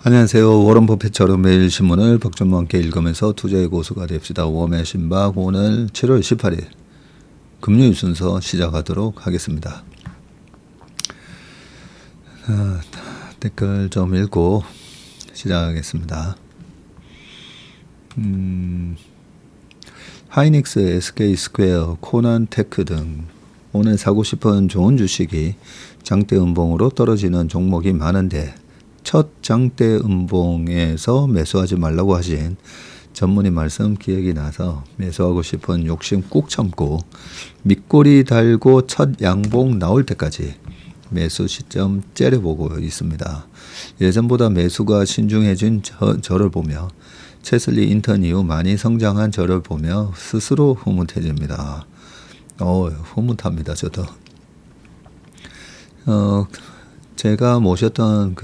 안녕하세요. 워런 버핏처럼 매일 신문을 박준모 함께 읽으면서 투자의 고수가 됩시다. 웜의 신박 오늘 7월 18일 금요일 순서 시작하도록 하겠습니다. 댓글 좀 읽고 시작하겠습니다. 하이닉스, SK스퀘어, 코난테크 등 오늘 사고 싶은 좋은 주식이 장대 음봉으로 떨어지는 종목이 많은데 첫 장대 음봉에서 매수하지 말라고 하신 전문의 말씀 기억이 나서 매수하고 싶은 욕심 꾹 참고 밑꼬리 달고 첫 양봉 나올 때까지 매수 시점 째려보고 있습니다. 예전보다 매수가 신중해진 저를 보며 체슬리 인턴 이후 많이 성장한 저를 보며 스스로 흐뭇해집니다. 흐뭇합니다. 저도. 제가 모셨던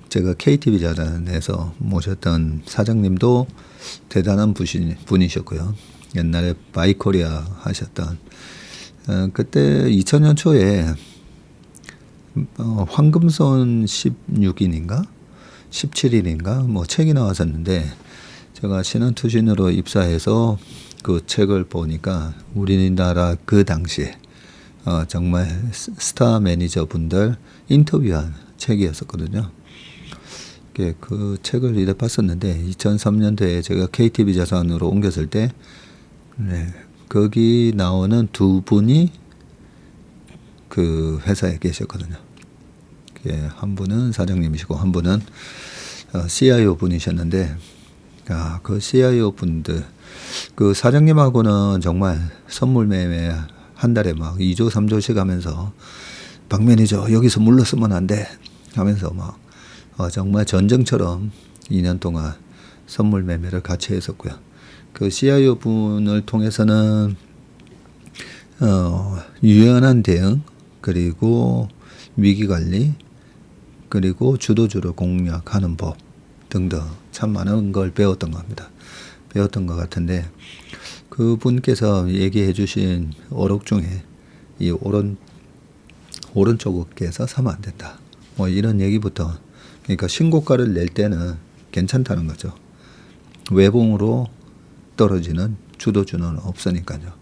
제가 KTV 자단에서 모셨던 사장님도 대단한 분이셨고요. 옛날에 바이코리아 하셨던 그때 2000년 초에 황금손 16인인가 17일인가 뭐 책이 나왔었는데 제가 신한투신으로 입사해서 그 책을 보니까 우리나라 그 당시에 정말 스타 매니저 분들 인터뷰한 책이었었거든요. 그 책을 이래 봤었는데 2003년도에 제가 KTV 자산으로 옮겼을 때 거기 나오는 두 분이 그 회사에 계셨거든요. 한 분은 사장님이시고 한 분은 CIO 분이셨는데 그 CIO 분들 그 사장님하고는 정말 선물 매매 한 달에 막 2조 3조씩 하면서 박 매니저 여기서 물러서면 안 돼 하면서 막 정말 전쟁처럼 2년 동안 선물 매매를 같이 했었고요. 그 CIO 분을 통해서는 유연한 대응 그리고 위기 관리 그리고 주도주를 공략하는 법 등등 참 많은 걸 배웠던 겁니다. 배웠던 것 같은데 그분께서 얘기해 주신 어록 중에 이 오른쪽 어깨에서 사면 안 된다. 뭐 이런 얘기부터 그러니까 신고가를 낼 때는 괜찮다는 거죠. 외봉으로 떨어지는 주도주는 없으니까요.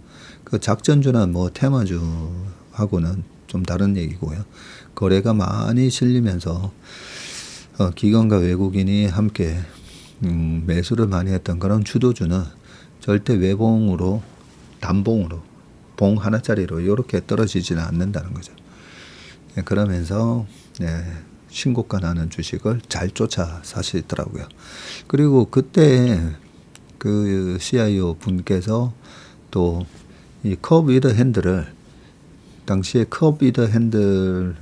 그 작전주나 뭐 테마주하고는 좀 다른 얘기고요. 거래가 많이 실리면서 기관과 외국인이 함께 매수를 많이 했던 그런 주도주는 절대 외봉으로 단봉으로 봉 하나짜리로 이렇게 떨어지지는 않는다는 거죠. 그러면서 신고가 나는 주식을 잘 쫓아 사시더라고요. 그리고 그때 그 CIO 분께서 또 이 컵 위더 핸들을 당시에 컵 위더 핸들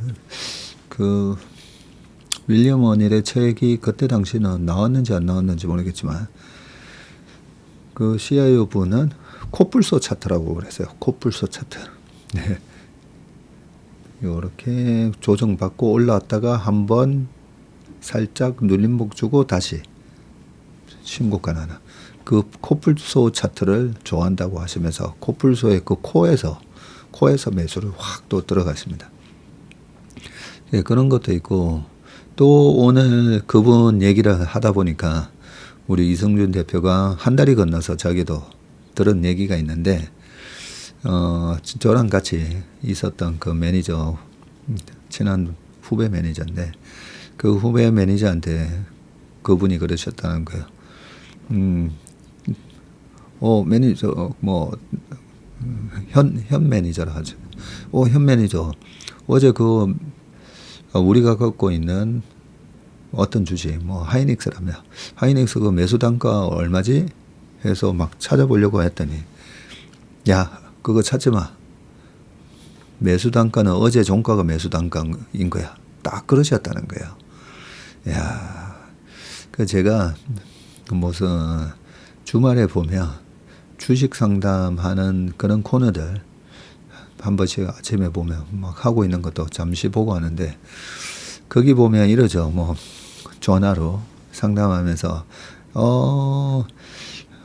그 윌리엄 어닐의 책이 그때 당시는 나왔는지 안 나왔는지 모르겠지만 그 CIO 분은 코뿔소 차트라고 그랬어요. 코뿔소 차트. 네. 이렇게 조정받고 올라왔다가 한번 살짝 눌림목 주고 다시 신고가 나는 그 코뿔소 차트를 좋아한다고 하시면서 코뿔소의 그 코에서 매수를 확 또 들어갔습니다. 그런 것도 있고 또 오늘 그분 얘기를 하다 보니까 우리 이승준 대표가 한 달이 건너서 자기도 들은 얘기가 있는데 저랑 같이 있었던 그 매니저 친한 후배 매니저인데 그 후배 매니저한테 그분이 그러셨다는 거예요. 매니저 뭐 현 매니저라 하죠. 현 매니저 어제 우리가 갖고 있는 어떤 주식 뭐 하이닉스라며 하이닉스 그 매수 단가 얼마지 해서 막 찾아보려고 했더니 야 그거 찾지 마. 매수 단가는 어제 종가가 매수 단가인 거야. 딱 그러셨다는 거예요. 야, 제가 무슨 주말에 보면 주식 상담하는 그런 코너들 한 번씩 아침에 보면 막 하고 있는 것도 잠시 보고 하는데 거기 보면 이러죠. 뭐 전화로 상담하면서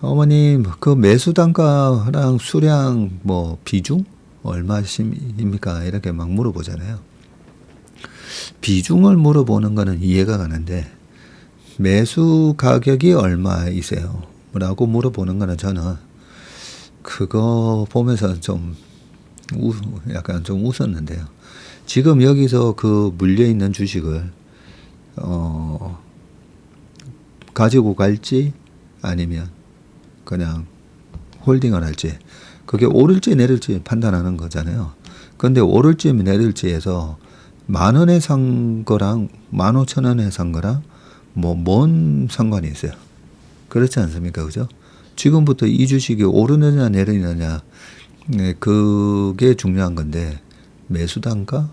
어머님 그 매수 단가랑 수량 뭐 비중 얼마입니까? 이렇게 막 물어보잖아요. 비중을 물어보는 거는 이해가 가는데 매수 가격이 얼마이세요? 라고 물어보는 거는 저는 그거 보면서 좀 약간 좀 웃었는데요. 지금 여기서 그 물려있는 주식을 가지고 갈지 아니면 그냥 홀딩을 할지 그게 오를지 내릴지 판단하는 거잖아요. 근데 오를지 내릴지에서 10,000원에 산 거랑 15,000원에 산 거랑 뭐 뭔 상관이 있어요. 그렇지 않습니까? 그죠? 지금부터 이 주식이 오르느냐 내리느냐 네, 그게 중요한 건데 매수 단가가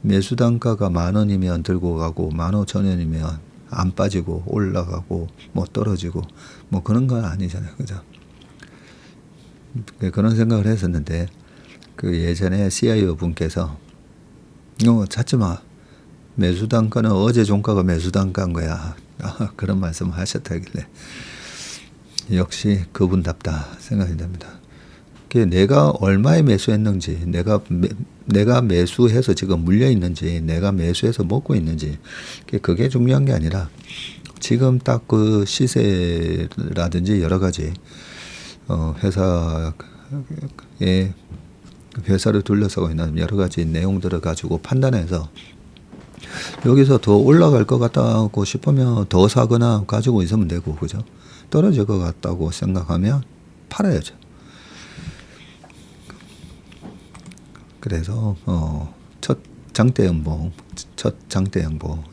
10,000원이면 들고 가고 15,000원이면 안 빠지고 올라가고 뭐 떨어지고 뭐 그런 건 아니잖아요. 그죠? 그런 생각을 했었는데 그 예전에 CIO 분께서 찾지 마. 매수 단가는 어제 종가가 매수 단가인 거야. 그런 말씀을 하셨다길래 역시 그분답다 생각이 됩니다. 내가 얼마에 매수했는지, 내가 매수해서 지금 물려 있는지, 내가 매수해서 먹고 있는지, 그게 중요한 게 아니라 지금 딱 그 시세라든지 여러 가지 회사를 둘러싸고 있는 여러 가지 내용들을 가지고 판단해서 여기서 더 올라갈 것 같다고 싶으면 더 사거나 가지고 있으면 되고, 그죠? 떨어질 것 같다고 생각하면 팔아야죠. 그래서 첫 장대 연봉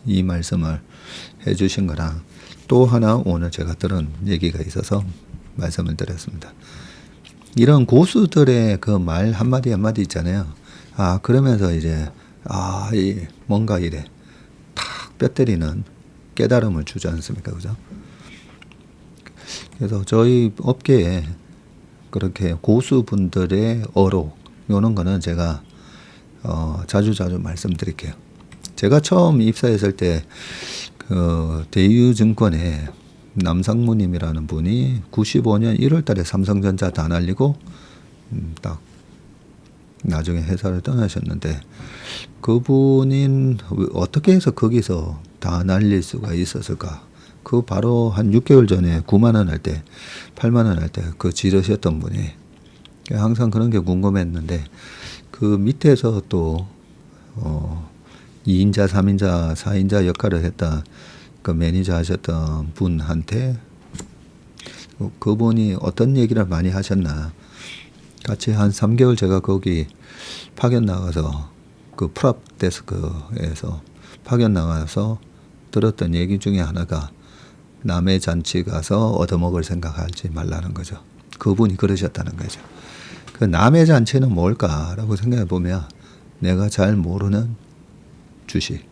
이 말씀을 해주신 거랑 또 하나 오늘 제가 들은 얘기가 있어서 말씀을 드렸습니다. 이런 고수들의 그 말 한마디 한마디 있잖아요. 그러면서 이제 뭔가 이래 탁 뼈 때리는 깨달음을 주지 않습니까? 그죠? 그래서 저희 업계에 그렇게 고수분들의 어록 요런 거는 제가 자주 말씀드릴게요. 제가 처음 입사했을 때 그 대유증권에 남상무님이라는 분이 95년 1월 달에 삼성전자 다 날리고 딱 나중에 회사를 떠나셨는데 그분이 어떻게 해서 거기서 다 날릴 수가 있었을까? 그 바로 한 6개월 전에 9만 원 할 때, 8만 원 할 때 그 지르셨던 분이 항상 그런 게 궁금했는데 그 밑에서 또 2인자, 3인자, 4인자 역할을 했던 그 매니저 하셨던 분한테 그분이 어떤 얘기를 많이 하셨나 같이 한 3개월 제가 거기 파견 나가서 그 프랍 데스크에서 파견 나가서 들었던 얘기 중에 하나가 남의 잔치 가서 얻어먹을 생각하지 말라는 거죠. 그분이 그러셨다는 거죠. 그 남의 잔치는 뭘까라고 생각해 보면 내가 잘 모르는 주식,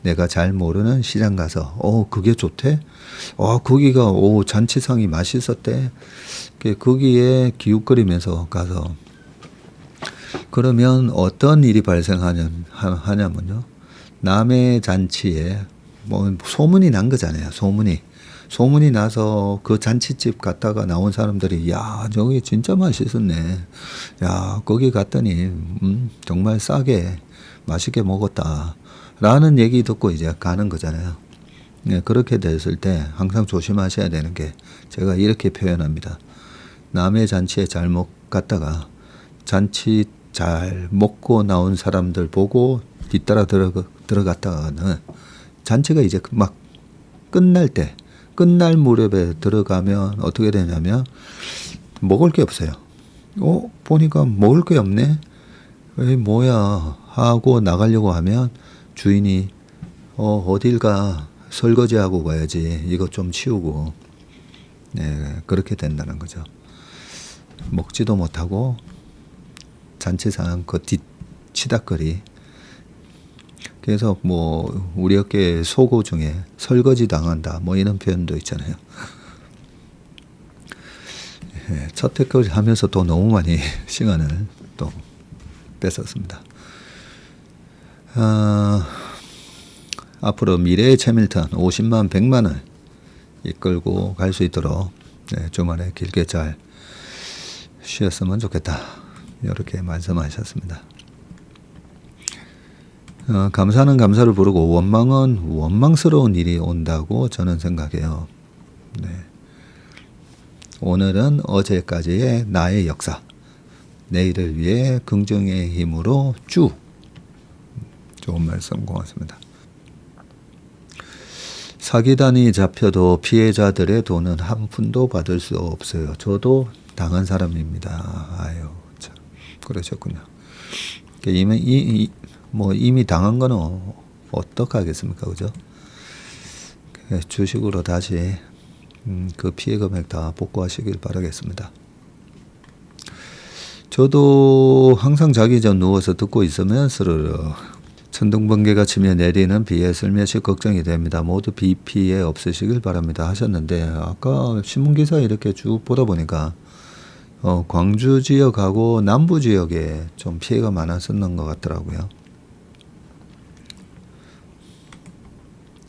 내가 잘 모르는 시장 가서 그게 좋대? 거기가 잔치상이 맛있었대? 거기에 기웃거리면서 가서 그러면 어떤 일이 발생하냐면요. 남의 잔치에 뭐 소문이 난 거잖아요. 소문이 나서 그 잔치집 갔다가 나온 사람들이 야 저기 진짜 맛있었네. 야 거기 갔더니 정말 싸게 맛있게 먹었다. 라는 얘기 듣고 이제 가는 거잖아요. 네, 그렇게 됐을 때 항상 조심하셔야 되는 게 제가 이렇게 표현합니다. 남의 잔치에 잘못 갔다가 잔치 잘 먹고 나온 사람들 보고 뒤따라 들어갔다가는 잔치가 이제 막 끝날 무렵에 들어가면 어떻게 되냐면 먹을 게 없어요. 보니까 먹을 게 없네. 뭐야 하고 나가려고 하면 주인이 어딜 가 설거지하고 가야지 이것 좀 치우고 네, 그렇게 된다는 거죠. 먹지도 못하고 잔치상 그 치닥거리. 그래서 뭐 우리 업계 속어 중에 설거지 당한다 뭐 이런 표현도 있잖아요. 첫 댓글 하면서 또 너무 많이 시간을 또 뺏었습니다. 앞으로 미래의 채밀턴 50만 100만을 이끌고 갈 수 있도록 주말에 길게 잘 쉬었으면 좋겠다 이렇게 말씀하셨습니다. 감사는 감사를 부르고 원망은 원망스러운 일이 온다고 저는 생각해요. 네. 오늘은 어제까지의 나의 역사, 내일을 위해 긍정의 힘으로 쭉. 좋은 말씀 고맙습니다. 사기단이 잡혀도 피해자들의 돈은 한 푼도 받을 수 없어요. 저도 당한 사람입니다. 아유, 참 그러셨군요. 이미 당한 거는 어떡하겠습니까, 그죠? 주식으로 다시 그 피해 금액 다 복구하시길 바라겠습니다. 저도 항상 자기 전 누워서 듣고 있으면 스르르 천둥번개가 치며 내리는 비에 슬며시 걱정이 됩니다. 모두 비 피해 없으시길 바랍니다 하셨는데, 아까 신문기사 이렇게 쭉 보다 보니까 광주 지역하고 남부 지역에 좀 피해가 많았었는 것 같더라고요.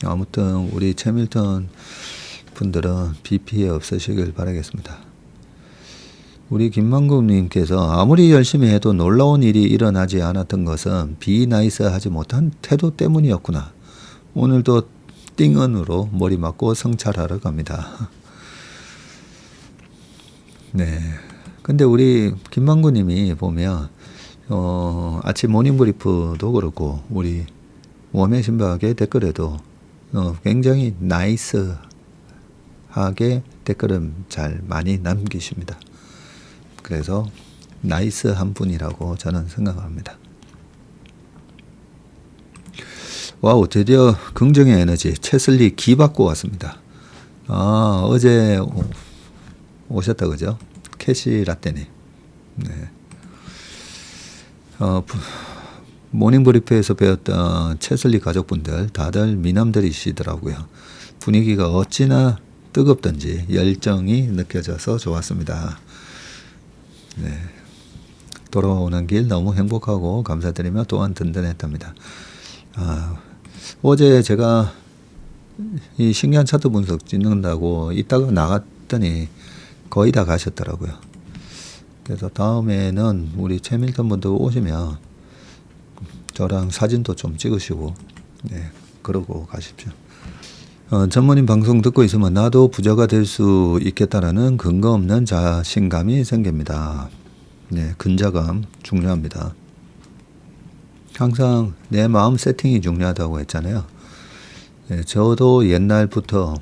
아무튼 우리 채밀턴 분들은 비 피해 없으시길 바라겠습니다. 우리 김만국님께서 아무리 열심히 해도 놀라운 일이 일어나지 않았던 것은 비나이스하지 못한 태도 때문이었구나. 오늘도 띵언으로 머리 맞고 성찰하러 갑니다. 네. 근데 우리 김만국님이 보면 아침 모닝브리프도 그렇고 우리 웜의 신박의 댓글에도 굉장히 나이스하게 댓글을 잘 많이 남기십니다. 그래서 나이스한 분이라고 저는 생각합니다. 와우, 드디어 긍정의 에너지 채슬리 기 받고 왔습니다. 어제 오셨다 그죠? 캐시 라떼님. 네. 모닝브리프에서 배웠던 채슬리 가족분들 다들 미남들이시더라고요. 분위기가 어찌나 뜨겁던지 열정이 느껴져서 좋았습니다. 네. 돌아오는 길 너무 행복하고 감사드리며 또한 든든했답니다. 어제 제가 이 신기한 차트 분석 찍는다고 이따가 나갔더니 거의 다 가셨더라고요. 그래서 다음에는 우리 채밀턴 분들 오시면 저랑 사진도 좀 찍으시고, 네, 그러고 가십시오. 전문인 방송 듣고 있으면 나도 부자가 될 수 있겠다라는 근거 없는 자신감이 생깁니다. 네, 근자감 중요합니다. 항상 내 마음 세팅이 중요하다고 했잖아요. 네, 저도 옛날부터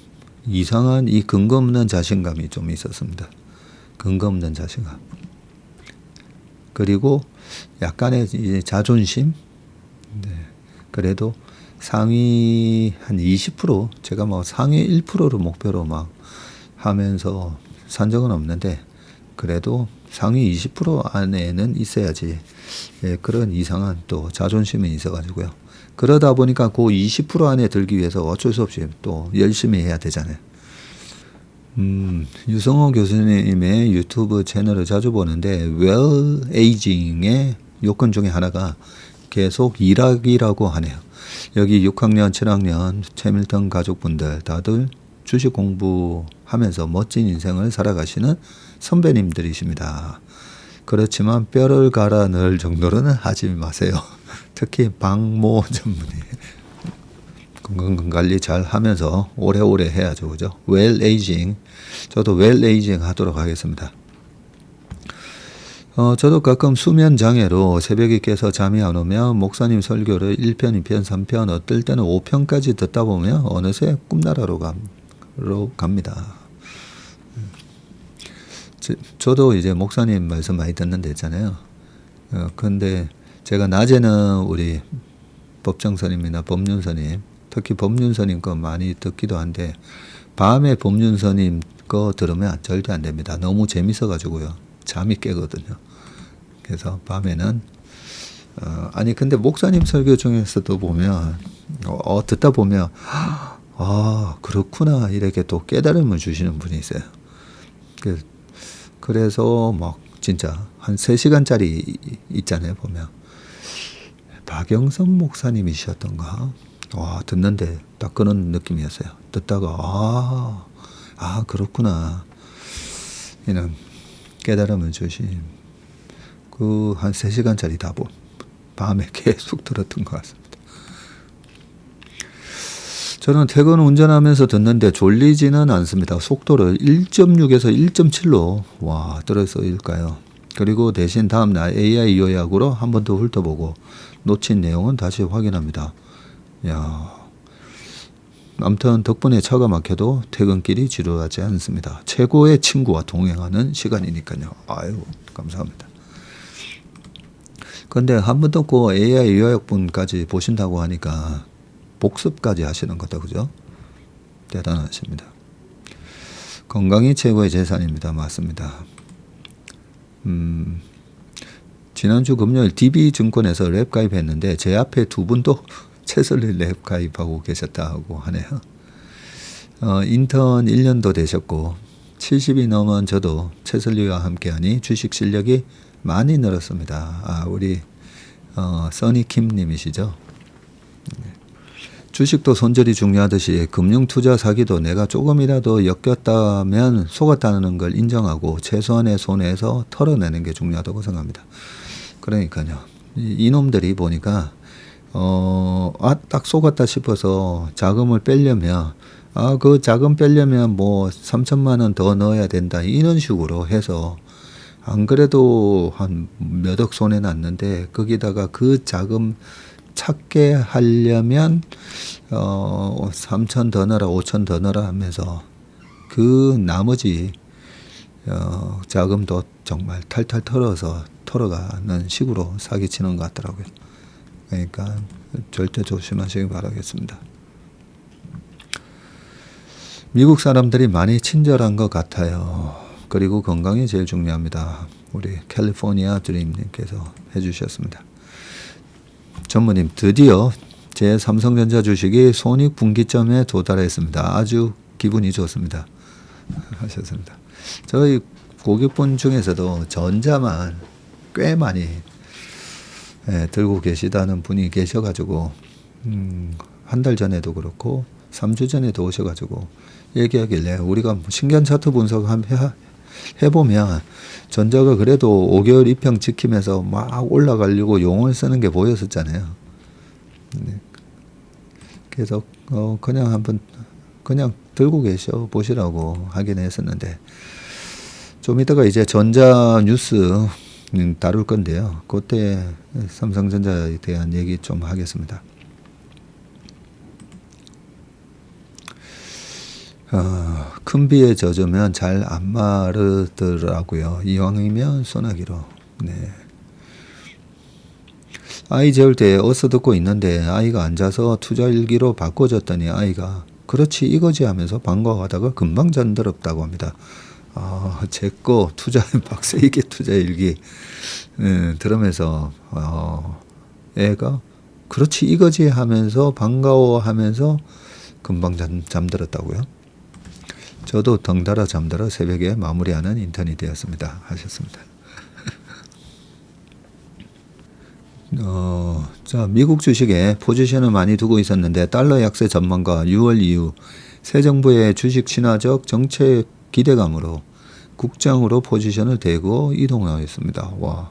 이상한 이 근거 없는 자신감이 좀 있었습니다. 근거 없는 자신감. 그리고 약간의 이제 자존심. 네, 그래도 상위 한 20%, 제가 뭐 상위 1%를 목표로 막 하면서 산 적은 없는데, 그래도 상위 20% 안에는 있어야지. 예, 그런 이상한 또 자존심이 있어가지고요. 그러다 보니까 그 20% 안에 들기 위해서 어쩔 수 없이 또 열심히 해야 되잖아요. 유성호 교수님의 유튜브 채널을 자주 보는데, 웰 에이징의 요건 중에 하나가 계속 일하기라고 하네요. 여기 6학년, 7학년 채밀턴 가족분들 다들 주식 공부하면서 멋진 인생을 살아가시는 선배님들이십니다. 그렇지만 뼈를 갈아 넣을 정도로는 하지 마세요. 특히 방모 전문의 건강관리 잘 하면서 오래오래 해야죠. 그죠? 웰 에이징. 저도 웰 에이징 하도록 하겠습니다. 저도 가끔 수면 장애로 새벽에 깨서 잠이 안 오면 목사님 설교를 1편, 2편, 3편, 어떨 때는 5편까지 듣다 보면 어느새 꿈나라로 갑니다. 저도 이제 목사님 말씀 많이 듣는 데 있잖아요. 근데 제가 낮에는 우리 법정스님이나 법륜스님, 특히 법륜스님 거 많이 듣기도 한데, 밤에 법륜스님 거 들으면 절대 안 됩니다. 너무 재밌어가지고요. 잠이 깨거든요. 그래서 밤에는 아니 근데 목사님 설교 중에서도 보면 듣다 보면 그렇구나 이렇게 또 깨달음을 주시는 분이 있어요. 그래서 막 진짜 한 3시간짜리 있잖아요. 보면 박영선 목사님이셨던가 듣는데 딱 그런 느낌이었어요. 듣다가 그렇구나 이런 깨달음을 주신 그 한 3시간짜리 다 밤에 계속 들었던 것 같습니다. 저는 퇴근 운전하면서 듣는데 졸리지는 않습니다. 속도를 1.6에서 1.7로 와 떨어져일까요? 그리고 대신 다음날 AI 요약으로 한 번 더 훑어보고 놓친 내용은 다시 확인합니다. 야, 아무튼 덕분에 차가 막혀도 퇴근길이 지루하지 않습니다. 최고의 친구와 동행하는 시간이니까요. 아유 감사합니다. 근데 한 번 듣고 AI 요약본까지 보신다고 하니까 복습까지 하시는 거다, 그죠? 대단하십니다. 건강이 최고의 재산입니다. 맞습니다. 지난주 금요일 DB증권에서 랩 가입했는데 제 앞에 두 분도 최설리 랩 가입하고 계셨다고 하네요. 인턴 1년도 되셨고 70이 넘은 저도 최설리와 함께하니 주식 실력이 많이 늘었습니다. 아, 우리 써니킴 님이시죠? 주식도 손절이 중요하듯이 금융투자 사기도 내가 조금이라도 엮였다면 속았다는 걸 인정하고 최소한의 손해에서 털어내는 게 중요하다고 생각합니다. 그러니까요. 이놈들이 보니까 딱 속았다 싶어서 자금을 빼려면 그 자금 빼려면 뭐 3천만 원 더 넣어야 된다 이런 식으로 해서 안 그래도 한 몇 억 손해 났는데 거기다가 그 자금 찾게 하려면 3천 더 넣어라 5천 더 넣어라 하면서 그 나머지 자금도 정말 탈탈 털어가는 식으로 사기치는 것 같더라고요. 그러니까 절대 조심하시기 바라겠습니다. 미국 사람들이 많이 친절한 것 같아요. 그리고 건강이 제일 중요합니다. 우리 캘리포니아 드림님께서 해주셨습니다. 전무님, 드디어 제 삼성전자 주식이 손익분기점에 도달했습니다. 아주 기분이 좋습니다. 하셨습니다. 저희 고객분 중에서도 전자만 꽤 많이 들고 계시다는 분이 계셔가지고 한 달 전에도 그렇고 3주 전에도 오셔가지고 얘기하길래 우리가 신견 차트 분석 해보면 전자가 그래도 5개월 이평 지키면서 막 올라가려고 용을 쓰는 게 보였었잖아요. 그래서 그냥 한번 그냥 들고 계셔 보시라고 하긴 했었는데 좀 이따가 이제 전자 뉴스 다룰 건데요. 그때 삼성전자에 대한 얘기 좀 하겠습니다. 큰 비에 젖으면 잘 안 마르더라고요. 이왕이면 소나기로. 네. 아이 재울 때 어서 듣고 있는데 아이가 앉아서 투자일기로 바꿔줬더니 아이가 그렇지 이거지 하면서 반가워하다가 금방 잠들었다고 합니다. 제 거 박세익의 투자일기 들으면서 애가 그렇지 이거지 하면서 반가워하면서 금방 잠들었다고요. 저도 덩달아 잠들어 새벽에 마무리하는 인턴이 되었습니다. 하셨습니다. 자, 미국 주식에 포지션을 많이 두고 있었는데 달러 약세 전망과 6월 이후 새 정부의 주식 친화적 정책 기대감으로 국장으로 포지션을 대고 이동하였습니다. 와,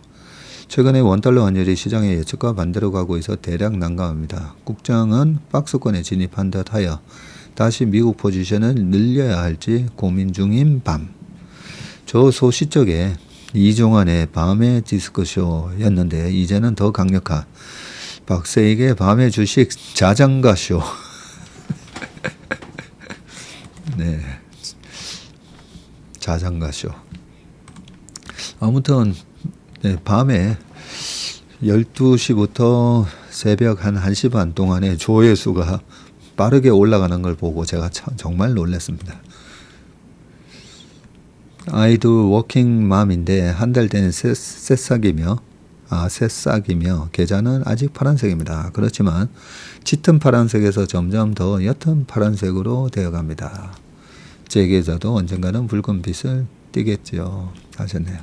최근에 원달러 환율이 시장의 예측과 반대로 가고 있어 대략 난감합니다. 국장은 박스권에 진입한 듯하여 다시 미국 포지션을 늘려야 할지 고민 중인 밤. 저 소시적에 이종환의 밤의 디스크쇼였는데 이제는 더 강력한 박세익의 밤의 주식 자장가쇼. 네, 자장가쇼. 아무튼 네, 밤에 12시부터 새벽 한 1시 반 동안에 조회수가 빠르게 올라가는 걸 보고 제가 정말 놀랐습니다. 아이도 워킹맘인데 한 달 된 새싹이며 계좌는 아직 파란색입니다. 그렇지만 짙은 파란색에서 점점 더 옅은 파란색으로 되어갑니다. 제 계좌도 언젠가는 붉은빛을 띠겠죠. 하셨네요.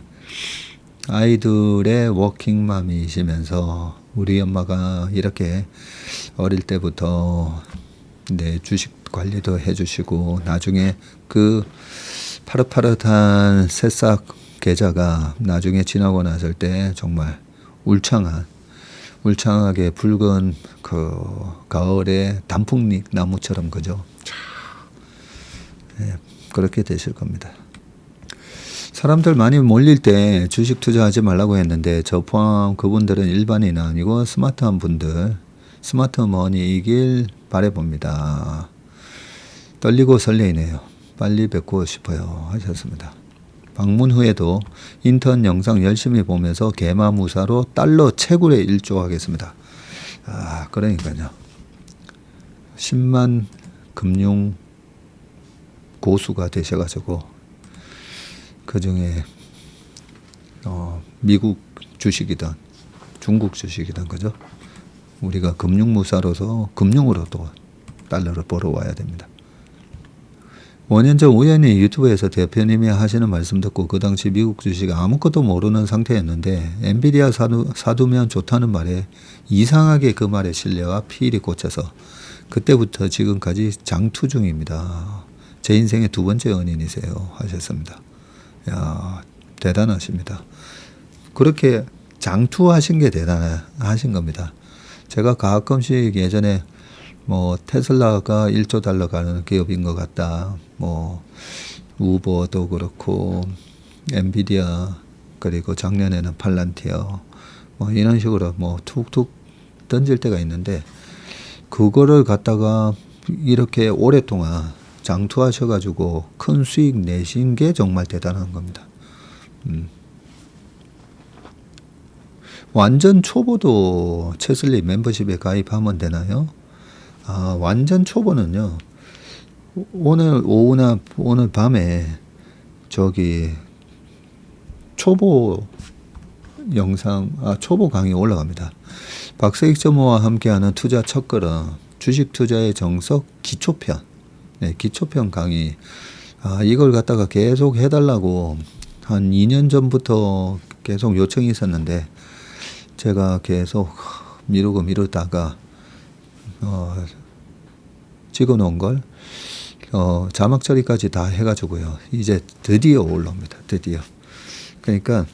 아이들의 워킹맘이시면서 우리 엄마가 이렇게 어릴 때부터 네, 주식 관리도 해주시고 나중에 그 파릇파릇한 새싹 계좌가 나중에 지나고 났을 때 정말 울창한 울창하게 붉은 그 가을의 단풍잎 나무처럼 그죠. 예, 그렇게 되실 겁니다. 사람들 많이 몰릴 때 주식 투자하지 말라고 했는데 저 포함 그분들은 일반인은 아니고 스마트한 분들, 스마트 머니이길 바라봅니다. 떨리고 설레이네요. 빨리 뵙고 싶어요 하셨습니다. 방문 후에도 인턴 영상 열심히 보면서 개마무사로 달러 채굴에 일조하겠습니다. 아, 그러니까요. 10만 금융 고수가 되셔가지고 그 중에 미국 주식이든 중국 주식이든 그죠? 우리가 금융무사로서 금융으로 또 달러를 벌어와야 됩니다. 5년 전 우연히 유튜브에서 대표님이 하시는 말씀 듣고 그 당시 미국 주식 아무것도 모르는 상태였는데 엔비디아 사두면 좋다는 말에 이상하게 그 말에 신뢰와 피일이 꽂혀서 그때부터 지금까지 장투 중입니다. 제 인생의 두 번째 연인이세요 하셨습니다. 야, 대단하십니다. 그렇게 장투하신 게 대단하신 겁니다. 제가 가끔씩 예전에 뭐 테슬라가 1조 달러 가는 기업인 것 같다. 뭐 우버도 그렇고 엔비디아 그리고 작년에는 팔란티어 뭐 이런 식으로 뭐 툭툭 던질 때가 있는데 그거를 갖다가 이렇게 오랫동안 장투하셔가지고 큰 수익 내신 게 정말 대단한 겁니다. 완전 초보도 채슬리 멤버십에 가입하면 되나요? 아, 완전 초보는요. 오늘 오후나 오늘 밤에 저기 초보 영상, 초보 강의 올라갑니다. 박세익 전무와 함께하는 투자 첫걸음, 주식 투자의 정석 기초편. 네, 기초편 강의. 이걸 갖다가 계속 해달라고 한 2년 전부터 계속 요청이 있었는데 제가 계속 미루다가 찍어놓은 걸 자막 처리까지 다 해가지고요. 이제 드디어 올라옵니다. 드디어. 그러니까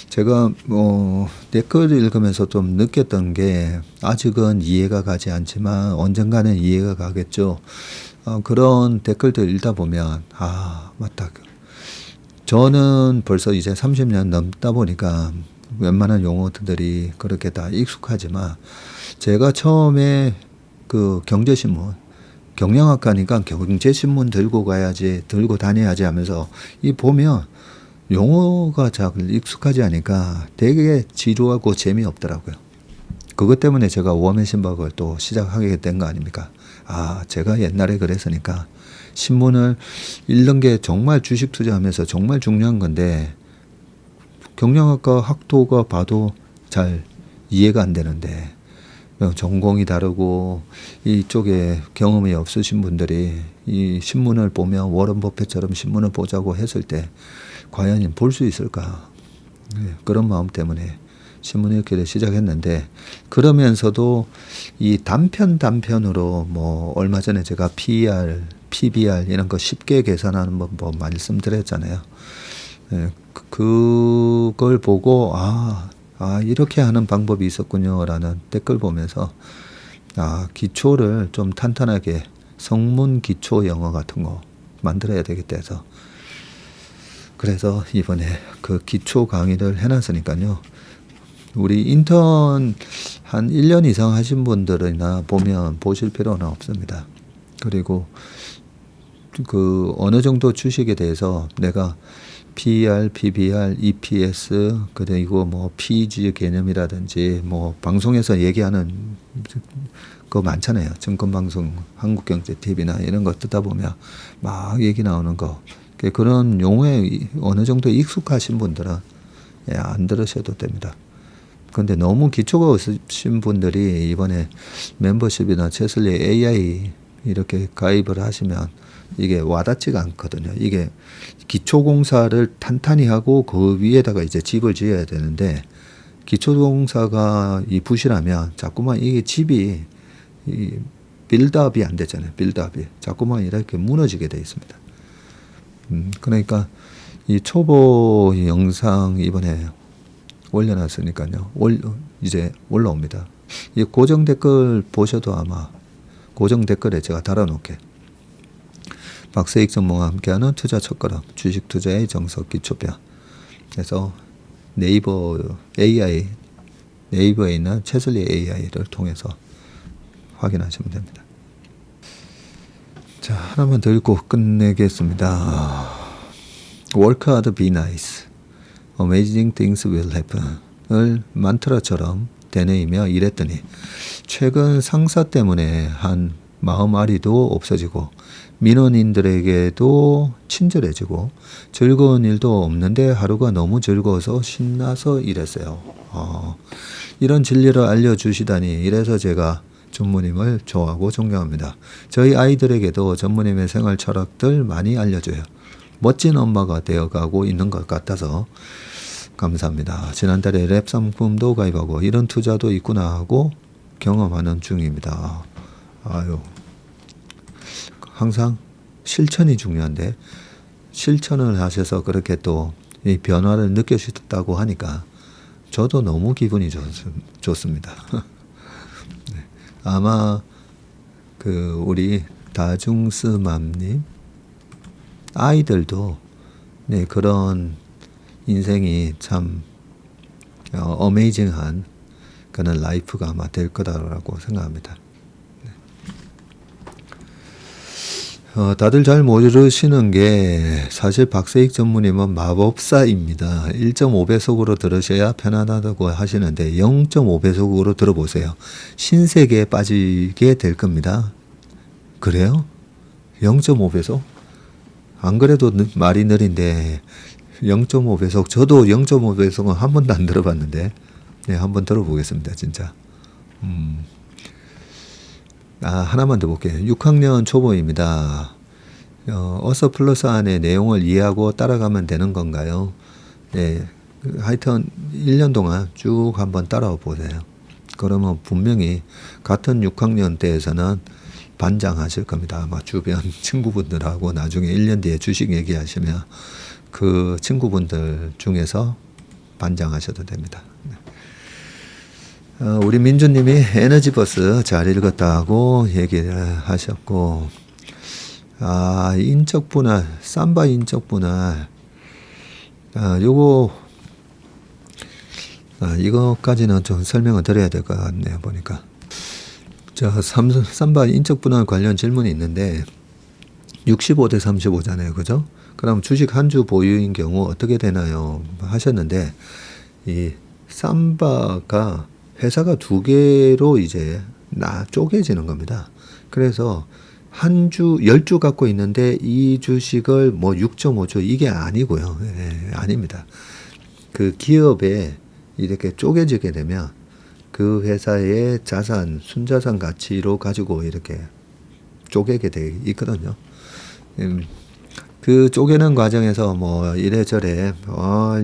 제가 댓글 읽으면서 좀 느꼈던 게 아직은 이해가 가지 않지만 언젠가는 이해가 가겠죠. 그런 댓글들 읽다 보면 맞다. 저는 벌써 이제 30년 넘다 보니까 웬만한 용어들이 그렇게 다 익숙하지만 제가 처음에 그 경제신문 경영학과니까 경제신문 들고 다녀야지 하면서 이 보면 용어가 잘 익숙하지 않으니까 되게 지루하고 재미없더라고요. 그것 때문에 제가 워맨 신박을 또 시작하게 된 거 아닙니까? 제가 옛날에 그랬으니까 신문을 읽는 게 정말 주식 투자하면서 정말 중요한 건데 경영학과 학도가 봐도 잘 이해가 안 되는데 전공이 다르고 이쪽에 경험이 없으신 분들이 이 신문을 보면 워런 버핏처럼 신문을 보자고 했을 때 과연 볼 수 있을까? 그런 마음 때문에 신문 읽기를 시작했는데 그러면서도 이 단편으로 뭐 얼마 전에 제가 PER, PBR 이런 거 쉽게 계산하는 법 말씀드렸잖아요. 그걸 보고 이렇게 하는 방법이 있었군요라는 댓글 보면서 기초를 좀 탄탄하게 성문 기초 영어 같은 거 만들어야 되겠다 해서 그래서 이번에 그 기초 강의를 해놨으니까요. 우리 인턴 한 1년 이상 하신 분들이나 보실 필요는 없습니다. 그리고 그 어느 정도 주식에 대해서 내가 PER, PBR, EPS 그리고 뭐 PEG 개념이라든지 뭐 방송에서 얘기하는 거 많잖아요. 증권방송, 한국경제TV나 이런 거 듣다 보면 막 얘기 나오는 거 그런 용어에 어느 정도 익숙하신 분들은 안 들으셔도 됩니다. 근데 너무 기초가 없으신 분들이 이번에 멤버십이나 채슬리 AI 이렇게 가입을 하시면 이게 와닿지가 않거든요. 이게 기초공사를 탄탄히 하고 그 위에다가 이제 집을 지어야 되는데 기초공사가 부실하면 자꾸만 이게 집이 빌드업이 안 되잖아요. 빌드업이 자꾸만 이렇게 무너지게 돼 있습니다. 그러니까 이 초보 영상 이번에 올려놨으니까요. 이제 올라옵니다. 이 고정 댓글 보셔도 아마 고정 댓글에 제가 달아놓게. 박세익 전문가와 함께하는 투자 첫걸음, 주식 투자의 정석 기초편. 그래서 네이버 AI, 네이버에 있는 최슬리 AI를 통해서 확인하시면 됩니다. 자, 하나만 더 읽고 끝내겠습니다. Work hard, be nice. Amazing things will happen.을 만트라처럼 되뇌이며 일했더니 최근 상사 때문에 한 마음앓이도 없어지고 민원인들에게도 친절해지고 즐거운 일도 없는데 하루가 너무 즐거워서 신나서 일했어요. 이런 진리를 알려주시다니 이래서 제가 전무님을 좋아하고 존경합니다. 저희 아이들에게도 전무님의 생활 철학들 많이 알려줘요. 멋진 엄마가 되어가고 있는 것 같아서 감사합니다. 지난달에 랩 상품도 가입하고 이런 투자도 있구나 하고 경험하는 중입니다. 아유, 항상 실천이 중요한데 실천을 하셔서 그렇게 또 이 변화를 느끼셨다고 하니까 저도 너무 기분이 좋습니다. 네. 아마 그 우리 다중스맘님 아이들도 네, 그런 인생이 참 어메이징한 그런 라이프가 아마 될 거다라고 생각합니다. 다들 잘 모르시는 게 사실 박세익 전무님은 마법사입니다. 1.5배속으로 들으셔야 편안하다고 하시는데 0.5배속으로 들어보세요. 신세계에 빠지게 될 겁니다. 그래요? 0.5배속? 안 그래도 말이 느린데 0.5배속, 저도 0.5배속은 한 번도 안 들어봤는데 네, 한번 들어보겠습니다. 진짜. 하나만 더 볼게요. 6학년 초보입니다. 어서 플러스 안에 내용을 이해하고 따라가면 되는 건가요? 네, 하여튼 1년 동안 쭉 한번 따라와 보세요. 그러면 분명히 같은 6학년 때에서는 반장하실 겁니다. 아마 주변 친구분들하고 나중에 1년 뒤에 주식 얘기하시면 그 친구분들 중에서 반장하셔도 됩니다. 우리 민주님이 에너지버스 잘 읽었다고 얘기를 하셨고, 인적분할, 삼바 인적분할, 이거까지는 좀 설명을 드려야 될 것 같네요, 보니까. 삼바 인적분할 관련 질문이 있는데, 65대 35잖아요, 그죠? 그럼 주식 한 주 보유인 경우 어떻게 되나요? 하셨는데, 이 삼바가 회사가 두 개로 이제 쪼개지는 겁니다. 그래서 한 주, 10주 갖고 있는데 이 주식을 뭐 6.5주 이게 아니고요. 아닙니다. 그 기업에 이렇게 쪼개지게 되면 그 회사의 자산, 순자산 가치로 가지고 이렇게 쪼개게 돼 있거든요. 그 쪼개는 과정에서 뭐 이래저래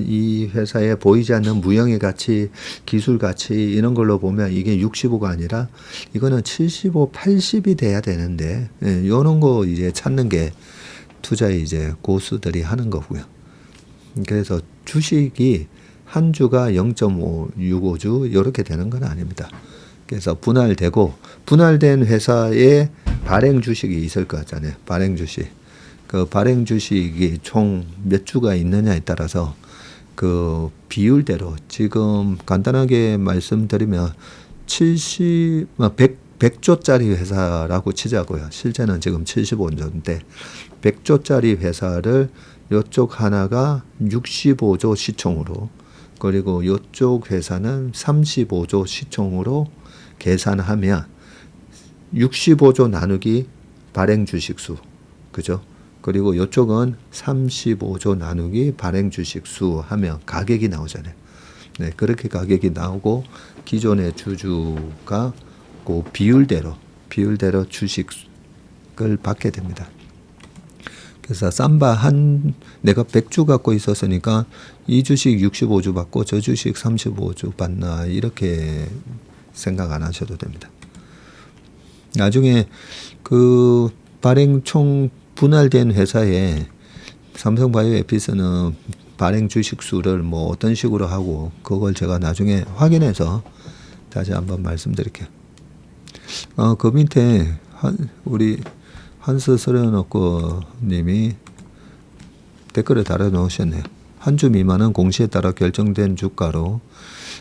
이 회사에 보이지 않는 무형의 가치, 기술 가치 이런 걸로 보면 이게 65가 아니라 이거는 75, 80이 돼야 되는데 요런 거 이제 찾는 게 투자의 이제 고수들이 하는 거고요. 그래서 주식이 한 주가 0.5, 65주 이렇게 되는 건 아닙니다. 그래서 분할되고 분할된 회사에 발행 주식이 있을 거 같잖아요. 발행 주식. 그 발행 주식이 총 몇 주가 있느냐에 따라서 그 비율대로 지금 간단하게 말씀드리면 100조짜리 회사라고 치자고요. 실제는 지금 75조인데 100조짜리 회사를 이쪽 하나가 65조 시총으로 그리고 이쪽 회사는 35조 시총으로 계산하면 65조 나누기 발행 주식 수, 그죠? 그리고 이쪽은 35조 나누기 발행 주식 수 하면 가격이 나오잖아요. 네, 그렇게 가격이 나오고 기존의 주주가 그 비율대로 주식을 받게 됩니다. 그래서 삼바 내가 100주 갖고 있었으니까 이 주식 65주 받고 저 주식 35주 받나 이렇게 생각 안 하셔도 됩니다. 나중에 그 발행 총 분할된 회사에 삼성바이오에피스는 발행 주식 수를 뭐 어떤 식으로 하고 그걸 제가 나중에 확인해서 다시 한번 말씀드릴게요. 그 밑에 우리 한스 서려놓고 님이 댓글을 달아놓으셨네요. 한 주 미만은 공시에 따라 결정된 주가로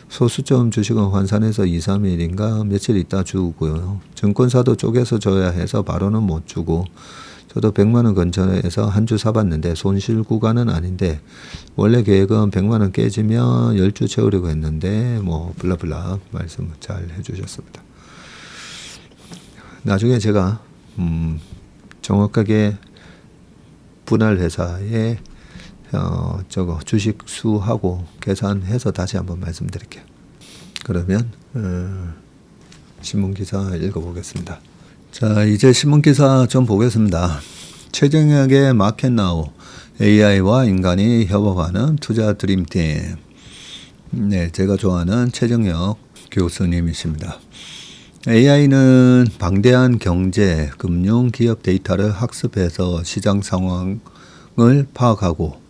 소수점 주식은 환산해서 2, 3일인가 며칠 있다 주고요. 증권사도 쪼개서 줘야 해서 바로는 못 주고 저도 100만 원 근처에서 한 주 사봤는데 손실 구간은 아닌데 원래 계획은 100만 원 깨지면 10주 채우려고 했는데 뭐 블라블라 말씀 잘 해주셨습니다. 나중에 제가 정확하게 분할 회사에 저거 주식 수하고 계산해서 다시 한번 말씀드릴게요. 그러면 신문 기사 읽어보겠습니다. 자, 이제 신문 기사 좀 보겠습니다. 최정혁의 마켓나우 AI와 인간이 협업하는 투자 드림팀. 네, 제가 좋아하는 최정혁 교수님이십니다. AI는 방대한 경제, 금융, 기업 데이터를 학습해서 시장 상황을 파악하고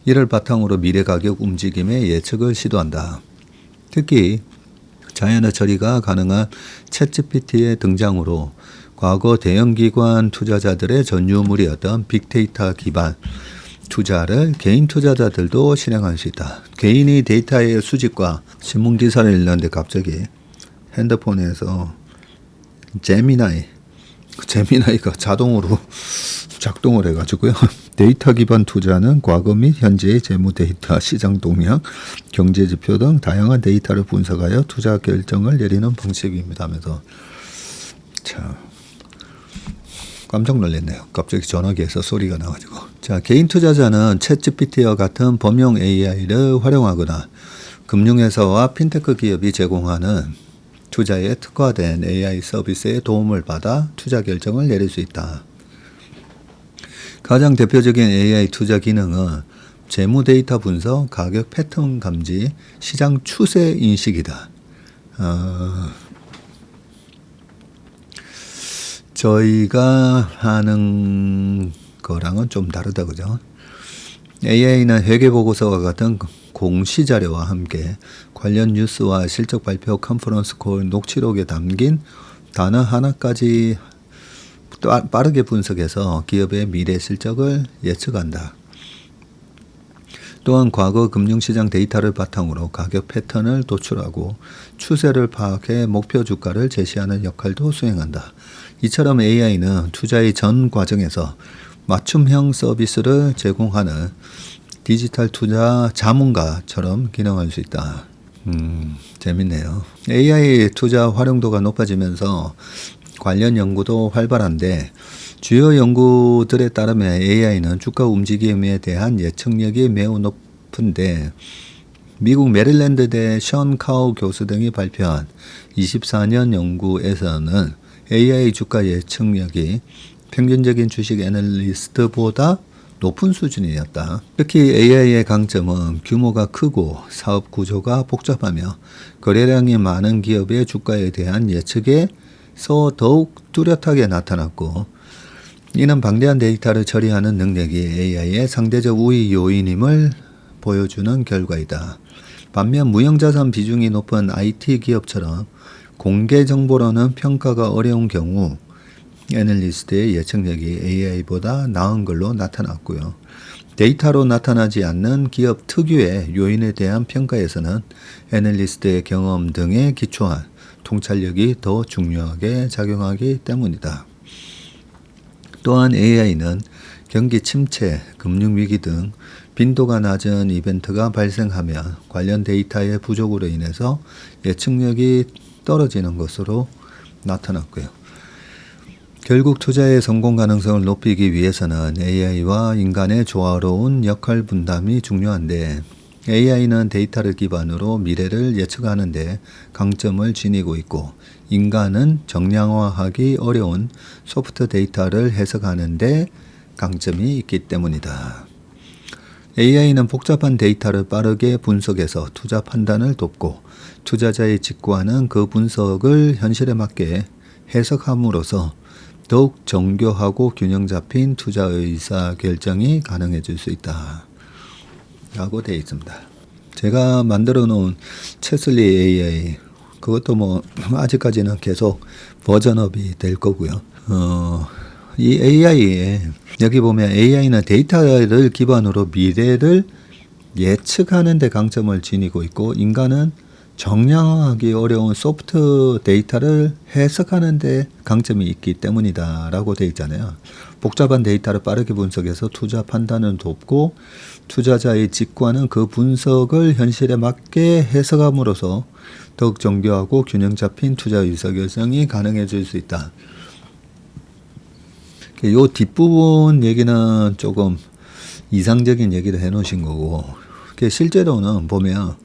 이를 바탕으로 미래 가격 움직임의 예측을 시도한다. 특히 자연의 처리가 가능한 챗GPT의 등장으로 과거 대형기관 투자자들의 전유물이었던 빅데이터 기반 투자를 개인 투자자들도 실행할 수 있다. 개인이 데이터의 수집과 신문 기사를 읽는데 갑자기 핸드폰에서 제미나이가 자동으로 작동을 해가지고요. 데이터 기반 투자는 과거 및 현재의 재무 데이터, 시장 동향, 경제 지표 등 다양한 데이터를 분석하여 투자 결정을 내리는 방식입니다 하면서 참 깜짝 놀랐네요. 갑자기 전화기에서 소리가 나가지고. 자, 개인 투자자는 챗GPT와 같은 범용 AI를 활용하거나 금융회사와 핀테크 기업이 제공하는 투자에 특화된 AI 서비스의 도움을 받아 투자 결정을 내릴 수 있다. 가장 대표적인 AI 투자 기능은 재무 데이터 분석, 가격 패턴 감지, 시장 추세 인식이다. 저희가 하는 거랑은 좀 다르다, 그죠? AI는 회계보고서와 같은 공시자료와 함께 관련 뉴스와 실적 발표, 컨퍼런스 콜, 녹취록에 담긴 단어 하나까지 빠르게 분석해서 기업의 미래 실적을 예측한다. 또한 과거 금융시장 데이터를 바탕으로 가격 패턴을 도출하고 추세를 파악해 목표 주가를 제시하는 역할도 수행한다. 이처럼 AI는 투자의 전 과정에서 맞춤형 서비스를 제공하는 디지털 투자 자문가처럼 기능할 수 있다. 재밌네요. AI 투자 활용도가 높아지면서 관련 연구도 활발한데 주요 연구들에 따르면 AI는 주가 움직임에 대한 예측력이 매우 높은데 미국 메릴랜드대 션 카우 교수 등이 발표한 24년 연구에서는 AI 주가 예측력이 평균적인 주식 애널리스트보다 높은 수준이었다. 특히 AI의 강점은 규모가 크고 사업 구조가 복잡하며 거래량이 많은 기업의 주가에 대한 예측에서 더욱 뚜렷하게 나타났고 이는 방대한 데이터를 처리하는 능력이 AI의 상대적 우위 요인임을 보여주는 결과이다. 반면 무형자산 비중이 높은 IT 기업처럼 공개 정보로는 평가가 어려운 경우 애널리스트의 예측력이 AI보다 나은 걸로 나타났고요. 데이터로 나타나지 않는 기업 특유의 요인에 대한 평가에서는 애널리스트의 경험 등에 기초한 통찰력이 더 중요하게 작용하기 때문이다. 또한 AI는 경기 침체, 금융위기 등 빈도가 낮은 이벤트가 발생하면 관련 데이터의 부족으로 인해서 예측력이 떨어지는 것으로 나타났고요. 결국 투자의 성공 가능성을 높이기 위해서는 AI와 인간의 조화로운 역할 분담이 중요한데 AI는 데이터를 기반으로 미래를 예측하는 데 강점을 지니고 있고 인간은 정량화하기 어려운 소프트 데이터를 해석하는 데 강점이 있기 때문이다. AI는 복잡한 데이터를 빠르게 분석해서 투자 판단을 돕고 투자자의 직관은 그 분석을 현실에 맞게 해석함으로써 더욱 정교하고 균형 잡힌 투자 의사 결정이 가능해질 수 있다. 라고 되어 있습니다. 제가 만들어 놓은 채슬리 AI 그것도 뭐 아직까지는 계속 버전업이 될 거고요. 이 AI에 여기 보면 AI는 데이터를 기반으로 미래를 예측하는 데 강점을 지니고 있고 인간은 정량하기 어려운 소프트 데이터를 해석하는 데 강점이 있기 때문이다라고 되어 있잖아요. 복잡한 데이터를 빠르게 분석해서 투자 판단을 돕고 투자자의 직관은 그 분석을 현실에 맞게 해석함으로써 더욱 정교하고 균형 잡힌 투자 의사결정이 가능해질 수 있다. 요 뒷부분 얘기는 조금 이상적인 얘기를 해놓으신 거고 실제로는 보면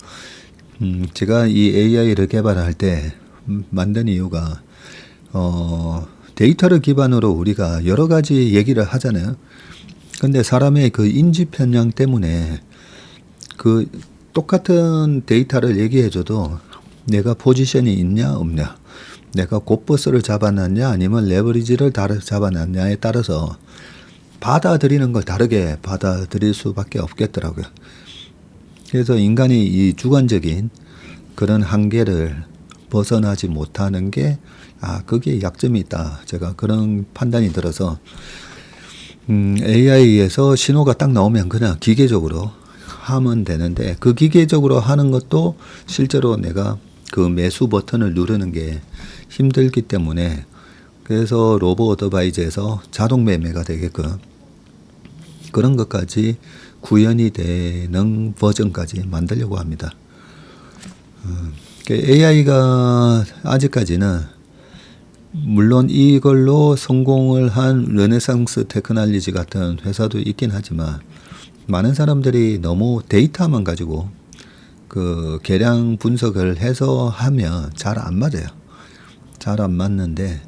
제가 이 AI를 개발할 때 만든 이유가 데이터를 기반으로 우리가 여러 가지 얘기를 하잖아요. 근데 사람의 그 인지 편향 때문에 그 똑같은 데이터를 얘기해줘도 내가 포지션이 있냐 없냐, 내가 곧버스를 잡아놨냐 아니면 레버리지를 잡아놨냐에 따라서 받아들이는 걸 다르게 받아들일 수밖에 없겠더라고요. 그래서 인간이 이 주관적인 그런 한계를 벗어나지 못하는 게 그게 약점이 있다. 제가 그런 판단이 들어서 AI에서 신호가 딱 나오면 그냥 기계적으로 하면 되는데 그 기계적으로 하는 것도 실제로 내가 그 매수 버튼을 누르는 게 힘들기 때문에 그래서 로보 어드바이저에서 자동 매매가 되게끔 그런 것까지 구현이 되는 버전까지 만들려고 합니다. AI가 아직까지는 물론 이걸로 성공을 한 르네상스 테크놀로지 같은 회사도 있긴 하지만 많은 사람들이 너무 데이터만 가지고 그 계량 분석을 해서 하면 잘 안 맞아요. 잘 안 맞는데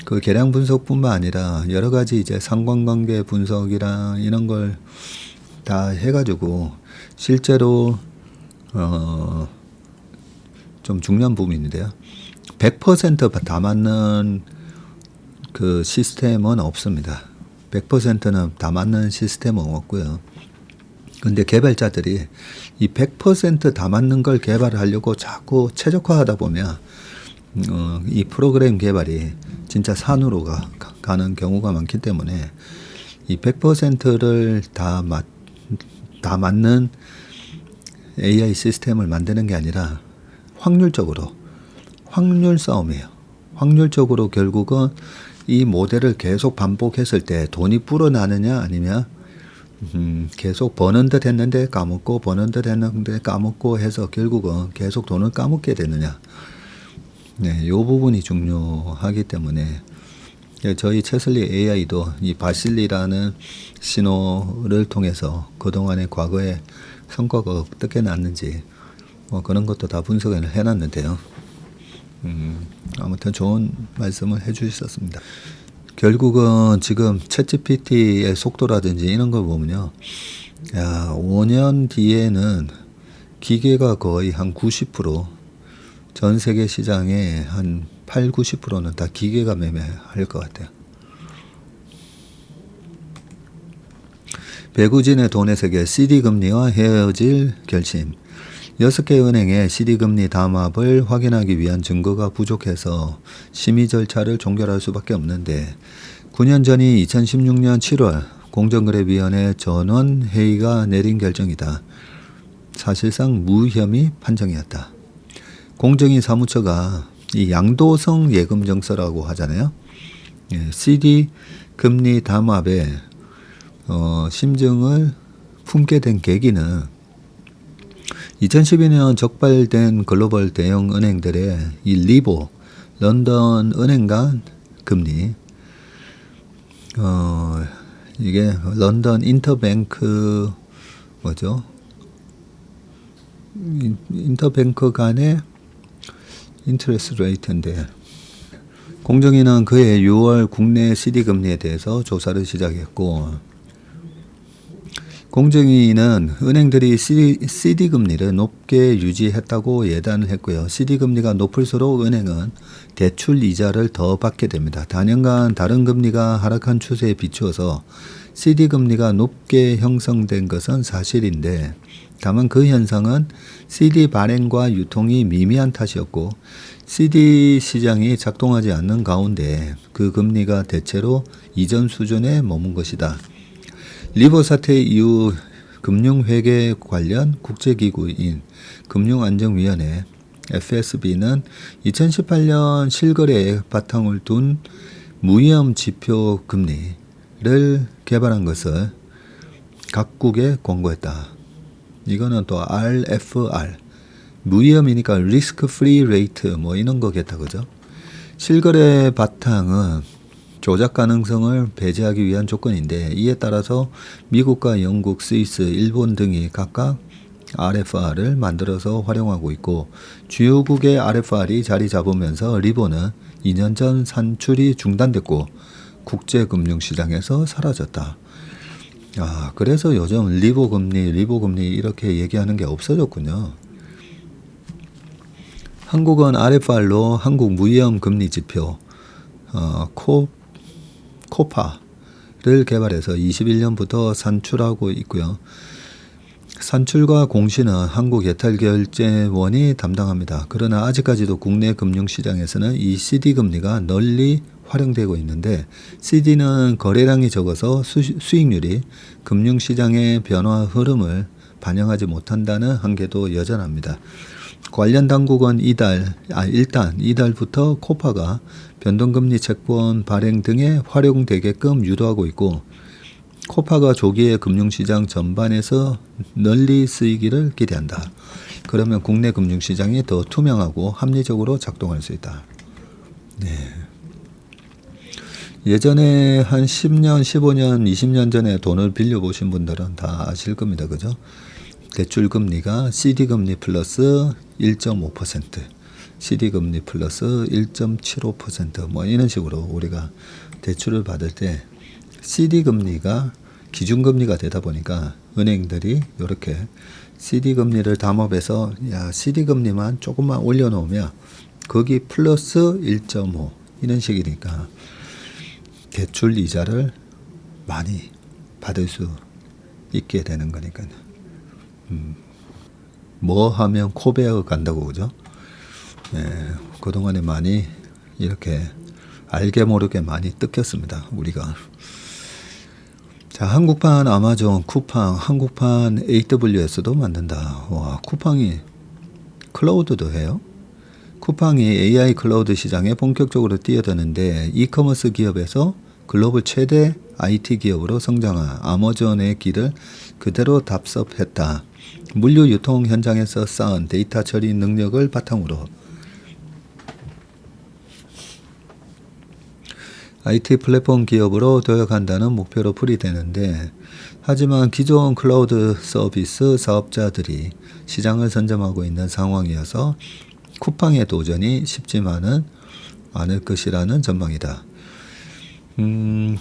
그 계량 분석뿐만 아니라 여러 가지 이제 상관관계 분석이랑 이런 걸 다 해가지고 실제로 좀 중요한 부분인데요. 100% 다 맞는 그 시스템은 없습니다. 100%는 다 맞는 시스템은 없고요. 근데 개발자들이 이 100% 다 맞는 걸 개발하려고 자꾸 최적화하다 보면 이 프로그램 개발이 진짜 산으로 가는 경우가 많기 때문에 이 100%를 다 맞는 AI 시스템을 만드는 게 아니라 확률적으로 확률 싸움이에요. 확률적으로 결국은 이 모델을 계속 반복했을 때 돈이 불어나느냐 아니면 계속 버는 듯 했는데 까먹고 버는 듯 했는데 까먹고 해서 결국은 계속 돈을 까먹게 되느냐. 네, 요 부분이 중요하기 때문에 저희 체슬리 AI도 이 바실리라는 신호를 통해서 그동안의 과거의 성과가 어떻게 났는지 뭐 그런 것도 다 분석을 해놨는데요. 아무튼 좋은 말씀을 해주셨습니다. 결국은 지금 챗GPT의 속도라든지 이런 걸 보면요. 5년 뒤에는 기계가 거의 한 90%, 전 세계 시장의 한 8, 90%는 다 기계가 매매할 것 같아요. 배구진의 돈의 세계 CD금리와 헤어질 결심. 6개 은행의 CD금리 담합을 확인하기 위한 증거가 부족해서 심의 절차를 종결할 수밖에 없는데 9년 전이 2016년 7월 공정거래위원회 전원 회의가 내린 결정이다. 사실상 무혐의 판정이었다. 공정위 사무처가 이 양도성 예금정서라고 하잖아요. CD 금리 담합에 심증을 품게 된 계기는 2012년 적발된 글로벌 대형 은행들의 이 리보, 런던 은행 간 금리, 이게 런던 인터뱅크 인터뱅크 간의 인트레스트 레이트인데 공정위는 그해 6월 국내 CD 금리에 대해서 조사를 시작했고 공정위는 은행들이 CD 금리를 높게 유지했다고 예단을 했고요. CD 금리가 높을수록 은행은 대출 이자를 더 받게 됩니다. 단연간 다른 금리가 하락한 추세에 비추어서 CD 금리가 높게 형성된 것은 사실인데 다만 그 현상은 CD 발행과 유통이 미미한 탓이었고 CD 시장이 작동하지 않는 가운데 그 금리가 대체로 이전 수준에 머문 것이다. 리버 사태 이후 금융회계 관련 국제기구인 금융안정위원회 FSB는 2018년 실거래에 바탕을 둔 무위험 지표 금리를 개발한 것을 각국에 권고했다. 이거는 또 RFR, 무위험이니까 리스크 프리 레이트 뭐 이런 거겠다, 그죠? 실거래 바탕은 조작 가능성을 배제하기 위한 조건인데 이에 따라서 미국과 영국, 스위스, 일본 등이 각각 RFR을 만들어서 활용하고 있고 주요국의 RFR이 자리 잡으면서 리보는 2년 전 산출이 중단됐고 국제금융시장에서 사라졌다. 그래서 요즘 리보 금리 이렇게 얘기하는 게 없어졌군요. 한국은 RFR로 한국 무위험 금리 지표 코파를 개발해서 21년부터 산출하고 있고요. 산출과 공시는 한국예탈결제원이 담당합니다. 그러나 아직까지도 국내 금융시장에서는 이 CD금리가 널리 활용되고 있는데 CD는 거래량이 적어서 수익률이 금융시장의 변화 흐름을 반영하지 못한다는 한계도 여전합니다. 관련 당국은 일단 이달부터 코파가 변동금리 채권 발행 등에 활용되게끔 유도하고 있고 코파가 조기에 금융시장 전반에서 널리 쓰이기를 기대한다. 그러면 국내 금융시장이 더 투명하고 합리적으로 작동할 수 있다. 네. 예전에 한 10년, 15년, 20년 전에 돈을 빌려보신 분들은 다 아실 겁니다. 그죠? 대출금리가 CD금리 플러스 1.5%, CD금리 플러스 1.75% 뭐 이런 식으로 우리가 대출을 받을 때 CD금리가 기준금리가 되다 보니까 은행들이 이렇게 CD금리를 담합해서 CD금리만 조금만 올려놓으면 거기 플러스 1.5 이런 식이니까 대출 이자를 많이 받을 수 있게 되는 거니까요. 뭐 하면 코 베어 간다고 그죠? 그동안에 많이 이렇게 알게 모르게 많이 뜯겼습니다. 우리가. 자, 한국판 아마존, 쿠팡, 한국판 AWS도 만든다. 와, 쿠팡이 클라우드도 해요? 쿠팡이 AI 클라우드 시장에 본격적으로 뛰어드는데 이커머스 기업에서 글로벌 최대 IT 기업으로 성장한 아마존의 길을 그대로 답습했다. 물류 유통 현장에서 쌓은 데이터 처리 능력을 바탕으로 IT 플랫폼 기업으로 도약한다는 목표로 풀이되는데 하지만 기존 클라우드 서비스 사업자들이 시장을 선점하고 있는 상황이어서 쿠팡의 도전이 쉽지만은 않을 것이라는 전망이다.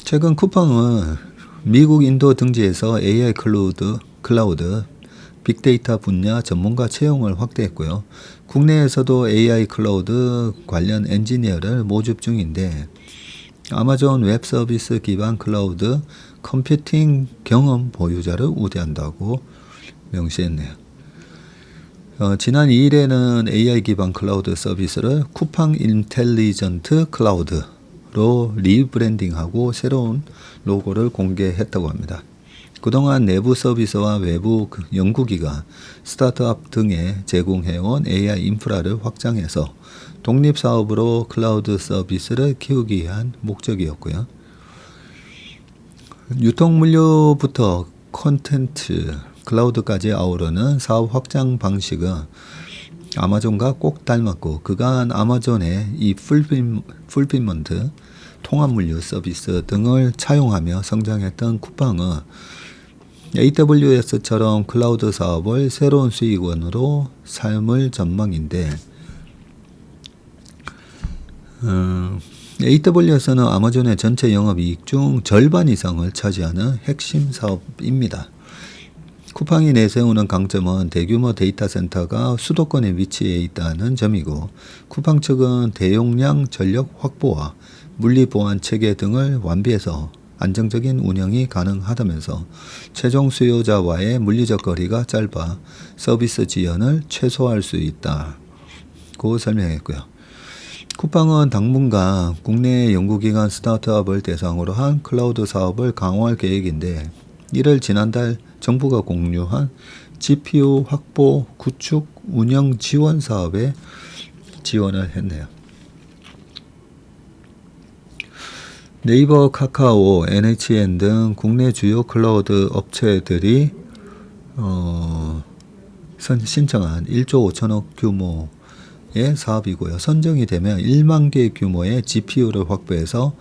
최근 쿠팡은 미국 인도 등지에서 AI 클라우드 빅데이터 분야 전문가 채용을 확대했고요. 국내에서도 AI 클라우드 관련 엔지니어를 모집 중인데 아마존 웹 서비스 기반 클라우드 컴퓨팅 경험 보유자를 우대한다고 명시했네요. 지난 2일에는 AI 기반 클라우드 서비스를 쿠팡 인텔리전트 클라우드로 리브랜딩하고 새로운 로고를 공개했다고 합니다. 그동안 내부 서비스와 외부 연구기관, 스타트업 등에 제공해온 AI 인프라를 확장해서 독립사업으로 클라우드 서비스를 키우기 위한 목적이었고요. 유통물류부터 콘텐츠, 클라우드까지 아우르는 사업 확장 방식은 아마존과 꼭 닮았고 그간 아마존의 이 풀필먼트, 통합물류 서비스 등을 차용하며 성장했던 쿠팡은 AWS처럼 클라우드 사업을 새로운 수익원으로 삼을 전망인데 AWS는 아마존의 전체 영업이익 중 절반 이상을 차지하는 핵심 사업입니다. 쿠팡이 내세우는 강점은 대규모 데이터 센터가 수도권에 위치해 있다는 점이고 쿠팡 측은 대용량 전력 확보와 물리 보안 체계 등을 완비해서 안정적인 운영이 가능하다면서 최종 수요자와의 물리적 거리가 짧아 서비스 지연을 최소화할 수 있다고 설명했고요. 쿠팡은 당분간 국내 연구기관 스타트업을 대상으로 한 클라우드 사업을 강화할 계획인데 이를 지난달 정부가 공유한 GPU 확보, 구축, 운영 지원 사업에 지원을 했네요. 네이버, 카카오, NHN 등 국내 주요 클라우드 업체들이 신청한 1조 5천억 규모의 사업이고요. 선정이 되면 1만 개 규모의 GPU를 확보해서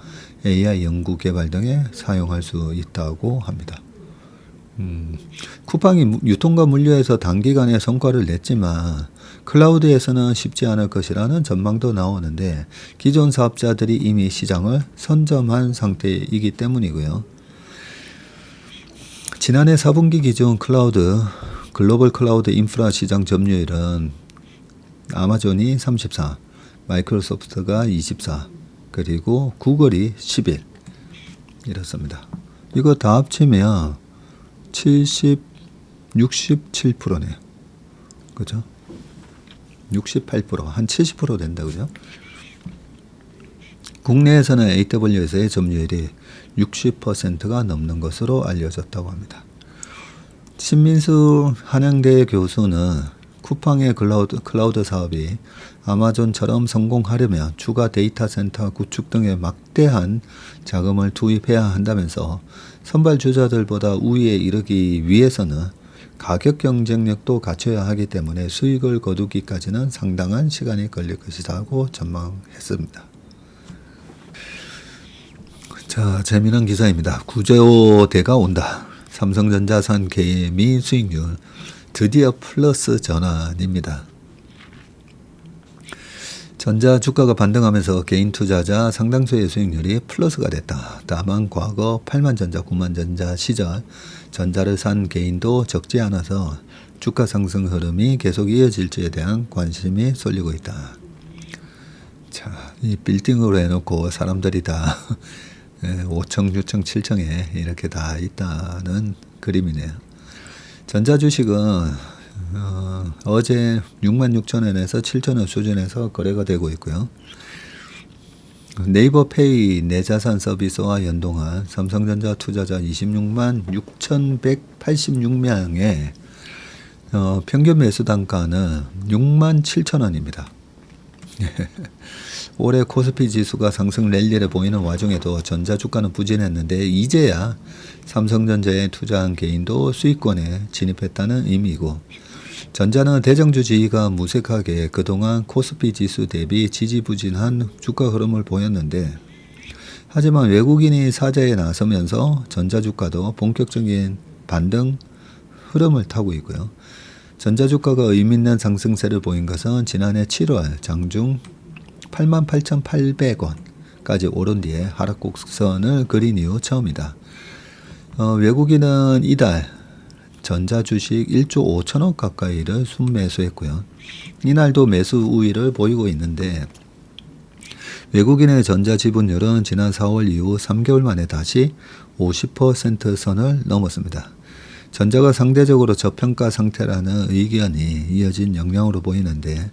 AI 연구 개발 등에 사용할 수 있다고 합니다. 쿠팡이 유통과 물류에서 단기간에 성과를 냈지만 클라우드에서는 쉽지 않을 것이라는 전망도 나오는데 기존 사업자들이 이미 시장을 선점한 상태이기 때문이고요. 지난해 4분기 기준 글로벌 클라우드 인프라 시장 점유율은 아마존이 34, 마이크로소프트가 24, 그리고 구글이 11 이렇습니다. 이거 다 합치면 67%네요. 그죠? 68%, 한 70% 된다, 그죠? 국내에서는 AWS의 점유율이 60%가 넘는 것으로 알려졌다고 합니다. 신민수 한양대 교수는 쿠팡의 클라우드 사업이 아마존처럼 성공하려면 추가 데이터 센터 구축 등에 막대한 자금을 투입해야 한다면서 선발 주자들보다 우위에 이르기 위해서는 가격 경쟁력도 갖춰야 하기 때문에 수익을 거두기까지는 상당한 시간이 걸릴 것이라고 전망했습니다. 자, 재미난 기사입니다. 구조대가 온다. 삼성전자산 개미 수익률 드디어 플러스 전환입니다. 전자 주가가 반등하면서 개인 투자자 상당수의 수익률이 플러스가 됐다. 다만 과거 8만 전자, 9만 전자 시절 전자를 산 개인도 적지 않아서 주가 상승 흐름이 계속 이어질지에 대한 관심이 쏠리고 있다. 자, 이 빌딩으로 해놓고 사람들이 다 5층, 6층, 7층에 이렇게 다 있다는 그림이네요. 전자 주식은 어제 66,000원에서 7,000원 수준에서 거래가 되고 있고요. 네이버페이 내자산 서비스와 연동한 삼성전자 투자자 26만 6,186명의 평균 매수 단가는 6만 7천원입니다. 올해 코스피 지수가 상승 랠리를 보이는 와중에도 전자 주가는 부진했는데 이제야 삼성전자에 투자한 개인도 수익권에 진입했다는 의미이고 전자는 대장주 지위가 무색하게 그동안 코스피 지수 대비 지지부진한 주가 흐름을 보였는데 하지만 외국인이 사자에 나서면서 전자 주가도 본격적인 반등 흐름을 타고 있고요. 전자 주가가 의미 있는 상승세를 보인 것은 지난해 7월 장중 88,800원까지 오른 뒤에 하락 곡선을 그린 이후 처음이다. 외국인은 이달 전자 주식 1조 5천억 가까이를 순매수했고요. 이날도 매수 우위를 보이고 있는데 외국인의 전자 지분율은 지난 4월 이후 3개월 만에 다시 50% 선을 넘었습니다. 전자가 상대적으로 저평가 상태라는 의견이 이어진 영향으로 보이는데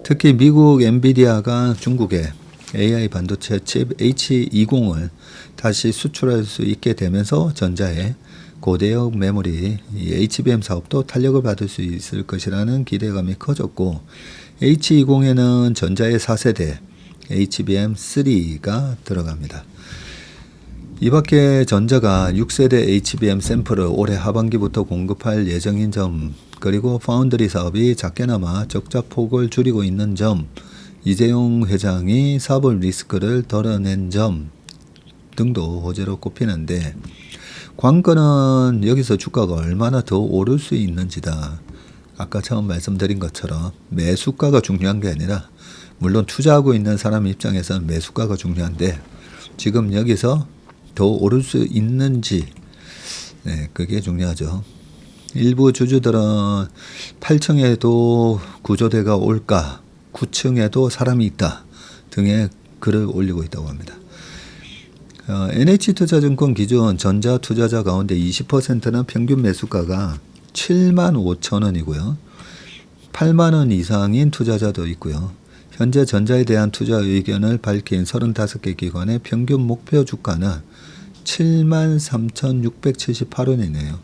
특히 미국 엔비디아가 중국에 AI 반도체 칩 H20을 다시 수출할 수 있게 되면서 전자의 고대역 메모리 HBM 사업도 탄력을 받을 수 있을 것이라는 기대감이 커졌고 H20에는 전자의 4세대 HBM3가 들어갑니다. 이 밖에 전자가 6세대 HBM 샘플을 올해 하반기부터 공급할 예정인 점, 그리고 파운드리 사업이 작게나마 적자 폭을 줄이고 있는 점, 이재용 회장이 사법 리스크를 덜어낸 점 등도 호재로 꼽히는데 관건은 여기서 주가가 얼마나 더 오를 수 있는지다. 아까 처음 말씀드린 것처럼 매수가가 중요한 게 아니라 물론 투자하고 있는 사람 입장에서는 매수가가 중요한데 지금 여기서 더 오를 수 있는지 그게 중요하죠. 일부 주주들은 8층에도 구조대가 올까 9층에도 사람이 있다 등의 글을 올리고 있다고 합니다. NH투자증권 기준 전자 투자자 가운데 20%는 평균 매수가가 75,000원이고요. 8만 원 이상인 투자자도 있고요. 현재 전자에 대한 투자 의견을 밝힌 35개 기관의 평균 목표 주가는 73,678원이네요.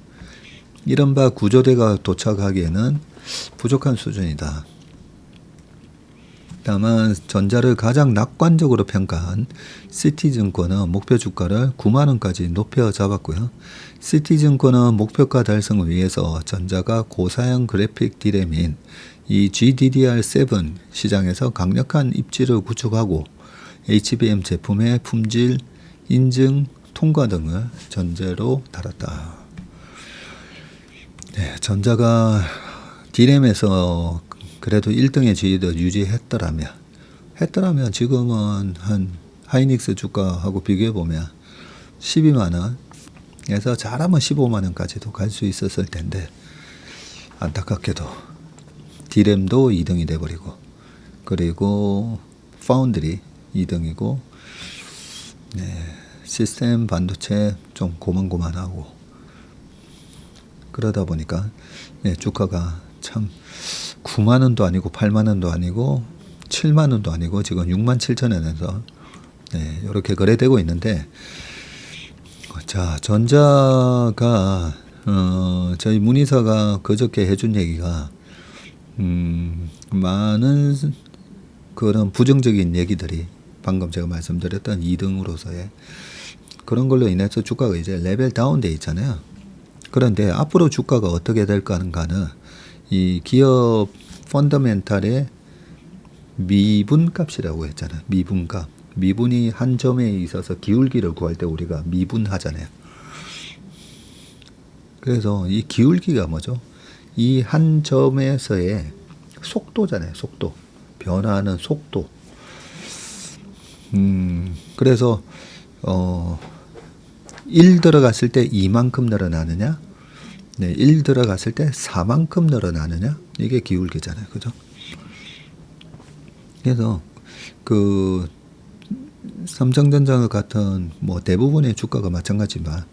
이른바 구조대가 도착하기에는 부족한 수준이다. 다만 전자를 가장 낙관적으로 평가한 시티증권은 목표 주가를 9만 원까지 높여 잡았고요. 시티증권은 목표가 달성을 위해서 전자가 고사양 그래픽 D램인 이 GDDR7 시장에서 강력한 입지를 구축하고 HBM 제품의 품질, 인증, 통과 등을 전제로 달았다. 네, 전자가 D램에서 그래도 1등의 지위를 유지했더라면 지금은 한 하이닉스 주가하고 비교해보면 12만원에서 잘하면 15만원까지도 갈 수 있었을 텐데 안타깝게도 D램도 2등이 돼버리고 그리고 파운드리 2등이고 시스템 반도체 좀 고만고만하고 그러다 보니까 주가가 참 9만원도 아니고 8만원도 아니고 7만원도 아니고 지금 67,000원에서 이렇게 거래되고 있는데, 자, 전자가 저희 문의사가 그저께 해준 얘기가 많은 그런 부정적인 얘기들이 방금 제가 말씀드렸던 2등으로서의 그런 걸로 인해서 주가가 이제 레벨 다운돼 있잖아요. 그런데 앞으로 주가가 어떻게 될까 하는가는 이 기업 펀더멘탈의 미분값이라고 했잖아요. 미분값. 미분이 한 점에 있어서 기울기를 구할 때 우리가 미분하잖아요. 그래서 이 기울기가 뭐죠? 이 한 점에서의 속도잖아요. 속도. 변화하는 속도. 그래서 1 들어갔을 때 2만큼 늘어나느냐? 1 들어갔을 때 4만큼 늘어나느냐? 이게 기울기잖아요. 그죠? 그래서 그 삼성전자 같은 뭐 대부분의 주가가 마찬가지지만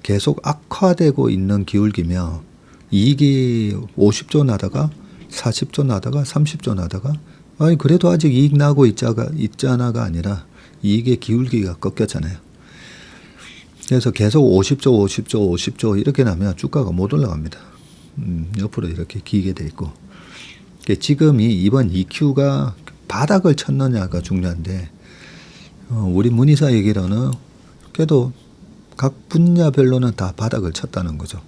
계속 악화되고 있는 기울기며 이익이 50조 나다가 40조 나다가 30조 나다가 아니 그래도 아직 이익 나고 있잖아가 아니라 이익의 기울기가 꺾였잖아요. 그래서 계속 50조 이렇게 나면 주가가 못 올라갑니다. 옆으로 이렇게 기게 돼 있고. 지금이 이번 EQ가 바닥을 쳤느냐가 중요한데 우리 문의사 얘기로는 그래도 각 분야별로는 다 바닥을 쳤다는 거죠.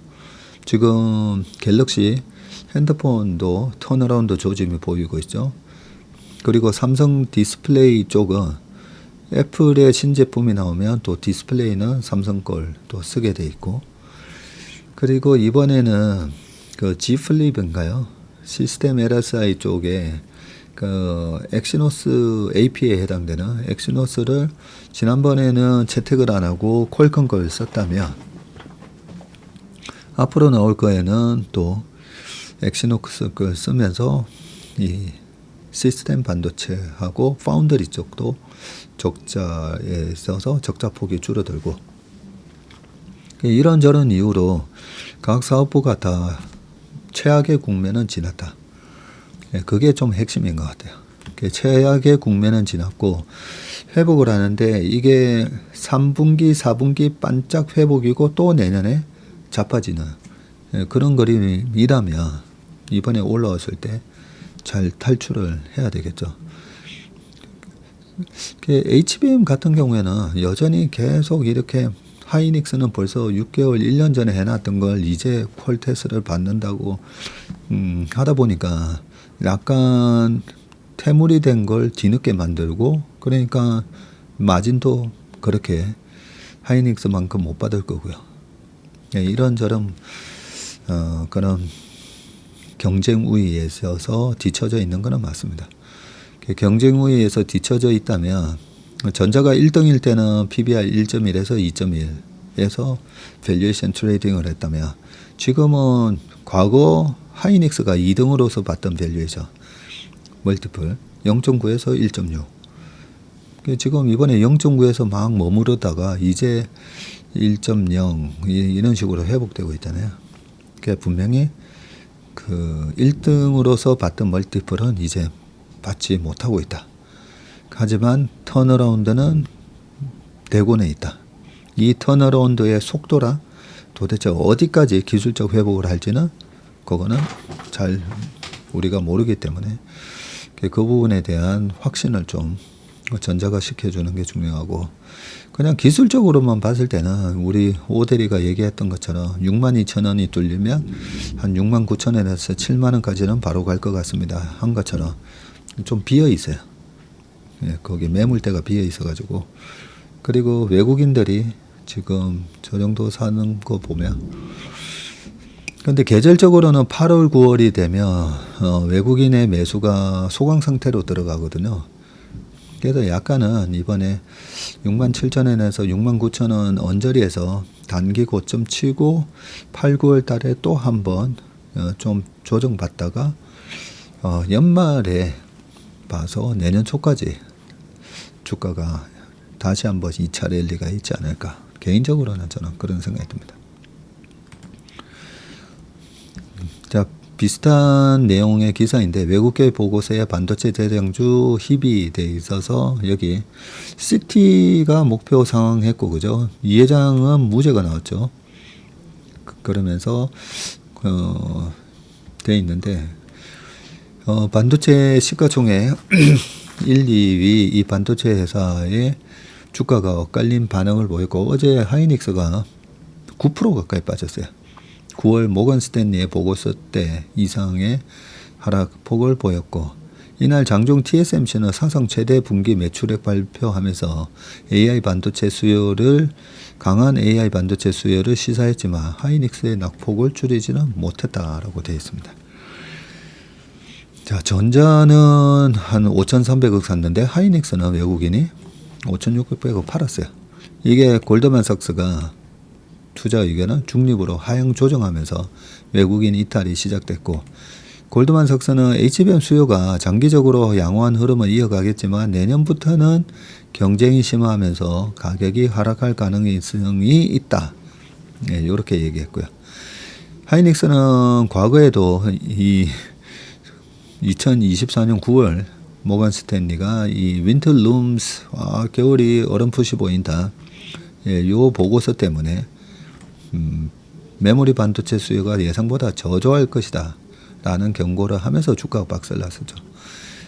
지금 갤럭시 핸드폰도 턴어라운드 조짐이 보이고 있죠. 그리고 삼성 디스플레이 쪽은 애플의 신제품이 나오면 또 디스플레이는 삼성 걸 또 쓰게 돼 있고, 그리고 이번에는 그 G 플립인가요? 시스템 LSI 쪽에 그 엑시노스 AP에 해당되는 엑시노스를 지난번에는 채택을 안 하고 퀄컴 걸 썼다면 앞으로 나올 거에는 또 엑시노스 걸 쓰면서 이 시스템 반도체하고 파운드리 쪽도 적자에 있어서 적자폭이 줄어들고, 이런저런 이유로 각 사업부가 다 최악의 국면은 지났다. 그게 좀 핵심인 것 같아요. 최악의 국면은 지났고 회복을 하는데 이게 3분기, 4분기 반짝 회복이고 또 내년에 자빠지는 그런 그림이라면 이번에 올라왔을 때 잘 탈출을 해야 되겠죠. HBM 같은 경우에는 여전히 계속 이렇게 하이닉스는 벌써 6개월, 1년 전에 해놨던 걸 이제 퀄테스트를 받는다고 하다 보니까 약간 태물이 된 걸 뒤늦게 만들고, 그러니까 마진도 그렇게 하이닉스만큼 못 받을 거고요. 이런저런 그런 경쟁 우위에 있어서 뒤처져 있는 것은 맞습니다. 경쟁 우위에서 뒤처져 있다면 전자가 1등일 때는 PBR 1.1에서 2.1에서 밸류에이션 트레이딩을 했다면 지금은 과거 하이닉스가 2등으로서 봤던 밸류에이션 멀티플 0.9에서 1.6 지금 이번에 0.9에서 막 머무르다가 이제 1.0 이런 식으로 회복되고 있잖아요. 그러니까 분명히 그 1등으로서 받던 멀티플은 이제 받지 못하고 있다. 하지만 턴어라운드는 대곤에 있다. 이 턴어라운드의 속도라 도대체 어디까지 기술적 회복을 할지는 그거는 잘 우리가 모르기 때문에 그 부분에 대한 확신을 좀 전자가 시켜주는 게 중요하고, 그냥 기술적으로만 봤을 때는 우리 오대리가 얘기했던 것처럼 62,000원이 뚫리면 한 69,000원에서 70,000원까지는 바로 갈 것 같습니다 한 것처럼 좀 비어 있어요. 예, 거기 매물대가 비어 있어가지고. 그리고 외국인들이 지금 저 정도 사는 거 보면, 근데 계절적으로는 8월 9월이 되면 외국인의 매수가 소강 상태로 들어가거든요. 그래서 약간은 이번에 67,000원에서 69,000원 언저리에서 단기 고점 치고 8, 9월 달에 또 한번 좀 조정받다가 연말에 봐서 내년 초까지 주가가 다시 한번 2차 랠리가 있지 않을까. 개인적으로는 저는 그런 생각이 듭니다. 자, 비슷한 내용의 기사인데 외국계 보고서에 반도체 대장주 힙이 돼 있어서 여기 CT가 목표 상황했고, 그죠? 이 회장은 무죄가 나왔죠. 그러면서 돼 있는데 반도체 시가총액 1, 2위 이 반도체 회사의 주가가 엇갈린 반응을 보였고, 어제 하이닉스가 9% 가까이 빠졌어요. 9월 모건 스탠리의 보고서 때 이상의 하락폭을 보였고, 이날 장중 TSMC는 사상 최대 분기 매출액 발표하면서 강한 AI 반도체 수요를 시사했지만 하이닉스의 낙폭을 줄이지는 못했다라고 되어 있습니다. 자, 전자는 한 5,300억 샀는데 하이닉스는 외국인이 5,600억 팔았어요. 이게 골드만삭스가 투자 의견은 중립으로 하향 조정하면서 외국인 이탈이 시작됐고, 골드만삭스는 HBM 수요가 장기적으로 양호한 흐름을 이어가겠지만 내년부터는 경쟁이 심화하면서 가격이 하락할 가능성이 있다. 네, 이렇게 얘기했고요. 하이닉스는 과거에도 2024년 9월 모건 스탠리가 이 윈터 룸스 겨울이 어렴풋이 보인다. 예, 요 보고서 때문에 메모리 반도체 수요가 예상보다 저조할 것이다 라는 경고를 하면서 주가가 박살났었죠.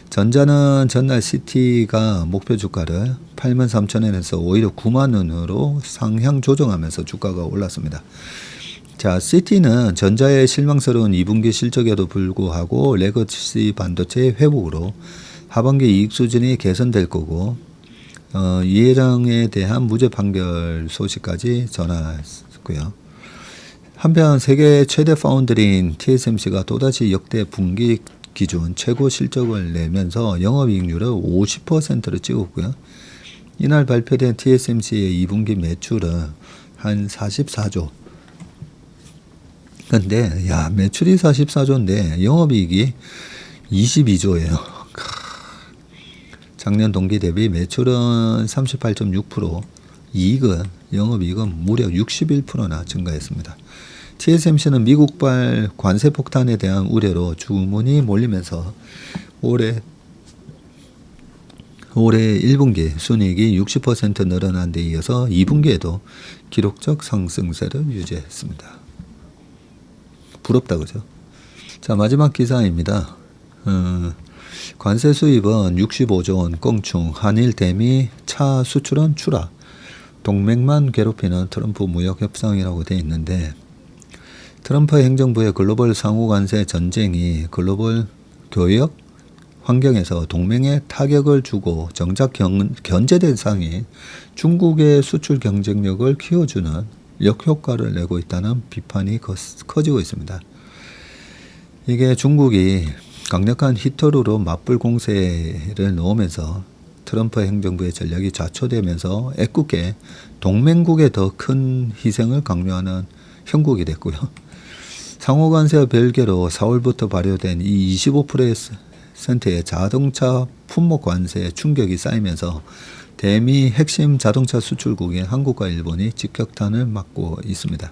전자는 전날 CT가 목표 주가를 83,000원에서 오히려 90,000원으로 상향 조정하면서 주가가 올랐습니다. 자, CT는 전자의 실망스러운 2분기 실적에도 불구하고 레거시 반도체의 회복으로 하반기 이익 수준이 개선될 거고, 이 회장에 대한 무죄 판결 소식까지 전했고요. 한편 세계 최대 파운드리인 TSMC가 또다시 역대 분기 기준 최고 실적을 내면서 영업이익률을 50%를 찍었고요. 이날 발표된 TSMC의 2분기 매출은 한 44조. 근데 매출이 44조인데 영업이익이 22조예요. 작년 동기 대비 매출은 38.6%, 영업이익은 무려 61%나 증가했습니다. TSMC는 미국발 관세 폭탄에 대한 우려로 주문이 몰리면서 올해 1분기 순이익이 60% 늘어난 데 이어서 2분기에도 기록적 상승세를 유지했습니다. 부럽다, 그죠? 자, 마지막 기사입니다. 관세 수입은 65조 원 껑충, 한일 대미 차 수출은 추락, 동맹만 괴롭히는 트럼프 무역 협상이라고 되어 있는데, 트럼프 행정부의 글로벌 상호관세 전쟁이 글로벌 교역 환경에서 동맹에 타격을 주고 정작 견제 대상이 중국의 수출 경쟁력을 키워주는 역효과를 내고 있다는 비판이 커지고 있습니다. 이게 중국이 강력한 히터루로 맞불 공세를 넣으면서 트럼프 행정부의 전략이 좌초되면서 애꿎게 동맹국에 더 큰 희생을 강요하는 형국이 됐고요. 상호관세와 별개로 4월부터 발효된 이 25%의 60%의 자동차 품목 관세에 충격이 쌓이면서 대미 핵심 자동차 수출국인 한국과 일본이 직격탄을 맞고 있습니다.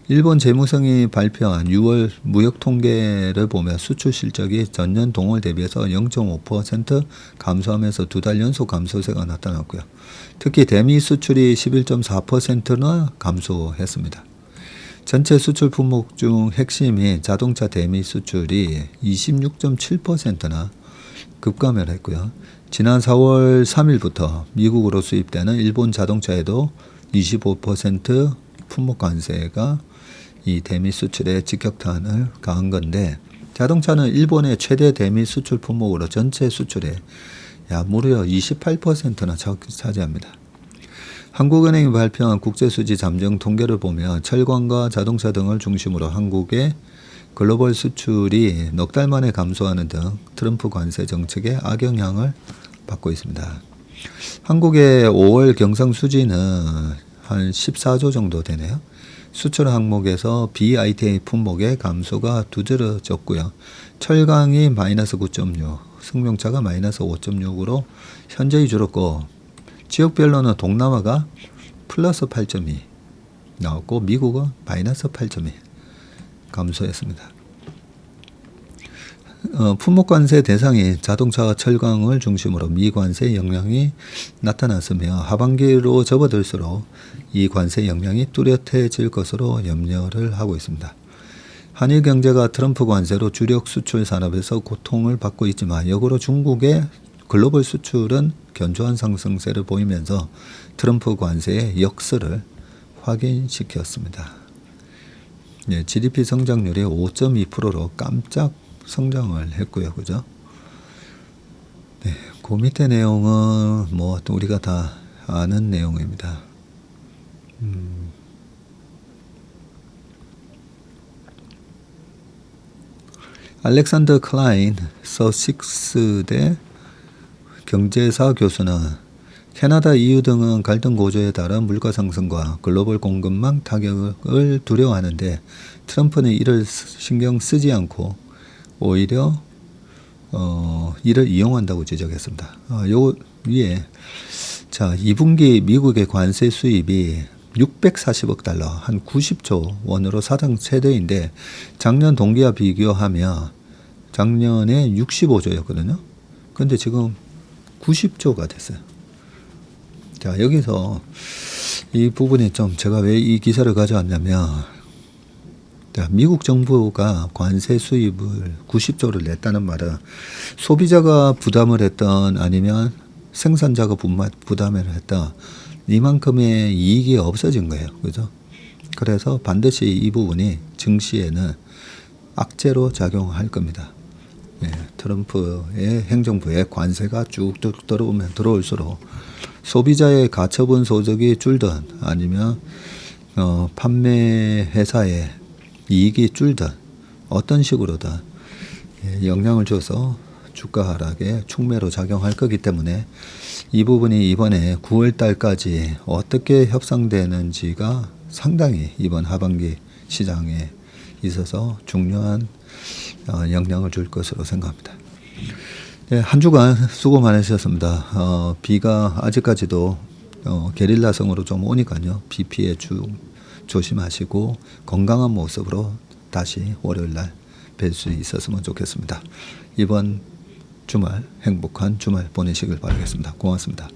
일본 재무성이 발표한 6월 무역 통계를 보면 수출 실적이 전년 동월 대비해서 0.5% 감소하면서 2달 연속 감소세가 나타났고요. 특히 대미 수출이 11.4%나 감소했습니다. 전체 수출 품목 중 핵심인 자동차 대미 수출이 26.7%나 급감을 했고요. 지난 4월 3일부터 미국으로 수입되는 일본 자동차에도 25% 품목 관세가 이 대미 수출에 직격탄을 가한 건데, 자동차는 일본의 최대 대미 수출 품목으로 전체 수출의 무려 28%나 차지합니다. 한국은행이 발표한 국제수지 잠정 통계를 보면 철강과 자동차 등을 중심으로 한국의 글로벌 수출이 넉 달 만에 감소하는 등 트럼프 관세 정책의 악영향을 받고 있습니다. 한국의 5월 경상수지는 한 14조 정도 되네요. 수출 항목에서 BITA 품목의 감소가 두드러졌고요. 철강이 마이너스 9.6, 승용차가 마이너스 5.6으로 현저히 줄었고, 지역별로는 동남아가 플러스 8.2 나왔고 미국은 마이너스 8.2 감소했습니다. 품목관세 대상인 자동차와 철강을 중심으로 미관세 영향이 나타났으며 하반기로 접어들수록 이 관세 영향이 뚜렷해질 것으로 염려를 하고 있습니다. 한일 경제가 트럼프 관세로 주력 수출 산업에서 고통을 받고 있지만 역으로 중국의 글로벌 수출은 견조한 상승세를 보이면서 트럼프 관세의 역설을 확인시켰습니다. GDP 성장률이 5.2%로 깜짝 성장을 했고요. 그죠? 네, 그 밑에 내용은 뭐 우리가 다 아는 내용입니다. 알렉산더 클라인 서식스대 경제사 교수는 캐나다, EU 등은 갈등 고조에 따른 물가 상승과 글로벌 공급망 타격을 두려워하는데 트럼프는 이를 신경 쓰지 않고 오히려 이를 이용한다고 지적했습니다. 요 위에 자 2분기 미국의 관세 수입이 640억 달러, 한 90조 원으로 사상 최대인데 작년 동기와 비교하면 작년에 65조였거든요. 근데 지금 90조가 됐어요. 자, 여기서 이 부분이 좀 제가 왜 이 기사를 가져왔냐면, 미국 정부가 관세 수입을 90조를 냈다는 말은 소비자가 부담을 했던 아니면 생산자가 부담을 했던 이만큼의 이익이 없어진 거예요. 그죠? 그래서 반드시 이 부분이 증시에는 악재로 작용할 겁니다. 트럼프의 행정부의 관세가 쭉쭉 들어올수록 소비자의 가처분 소득이 줄든 아니면 판매 회사의 이익이 줄든 어떤 식으로든 영향을 줘서 주가 하락에 축매로 작용할 거기 때문에 이 부분이 이번에 9월 달까지 어떻게 협상되는지가 상당히 이번 하반기 시장에 있어서 중요한 영향을 줄 것으로 생각합니다. 네, 한 주간 수고 많으셨습니다. 비가 아직까지도 게릴라성으로 좀 오니까요. 비 피해 조심하시고 건강한 모습으로 다시 월요일날 뵐 수 있었으면 좋겠습니다. 이번 주말 행복한 주말 보내시길 바라겠습니다. 고맙습니다.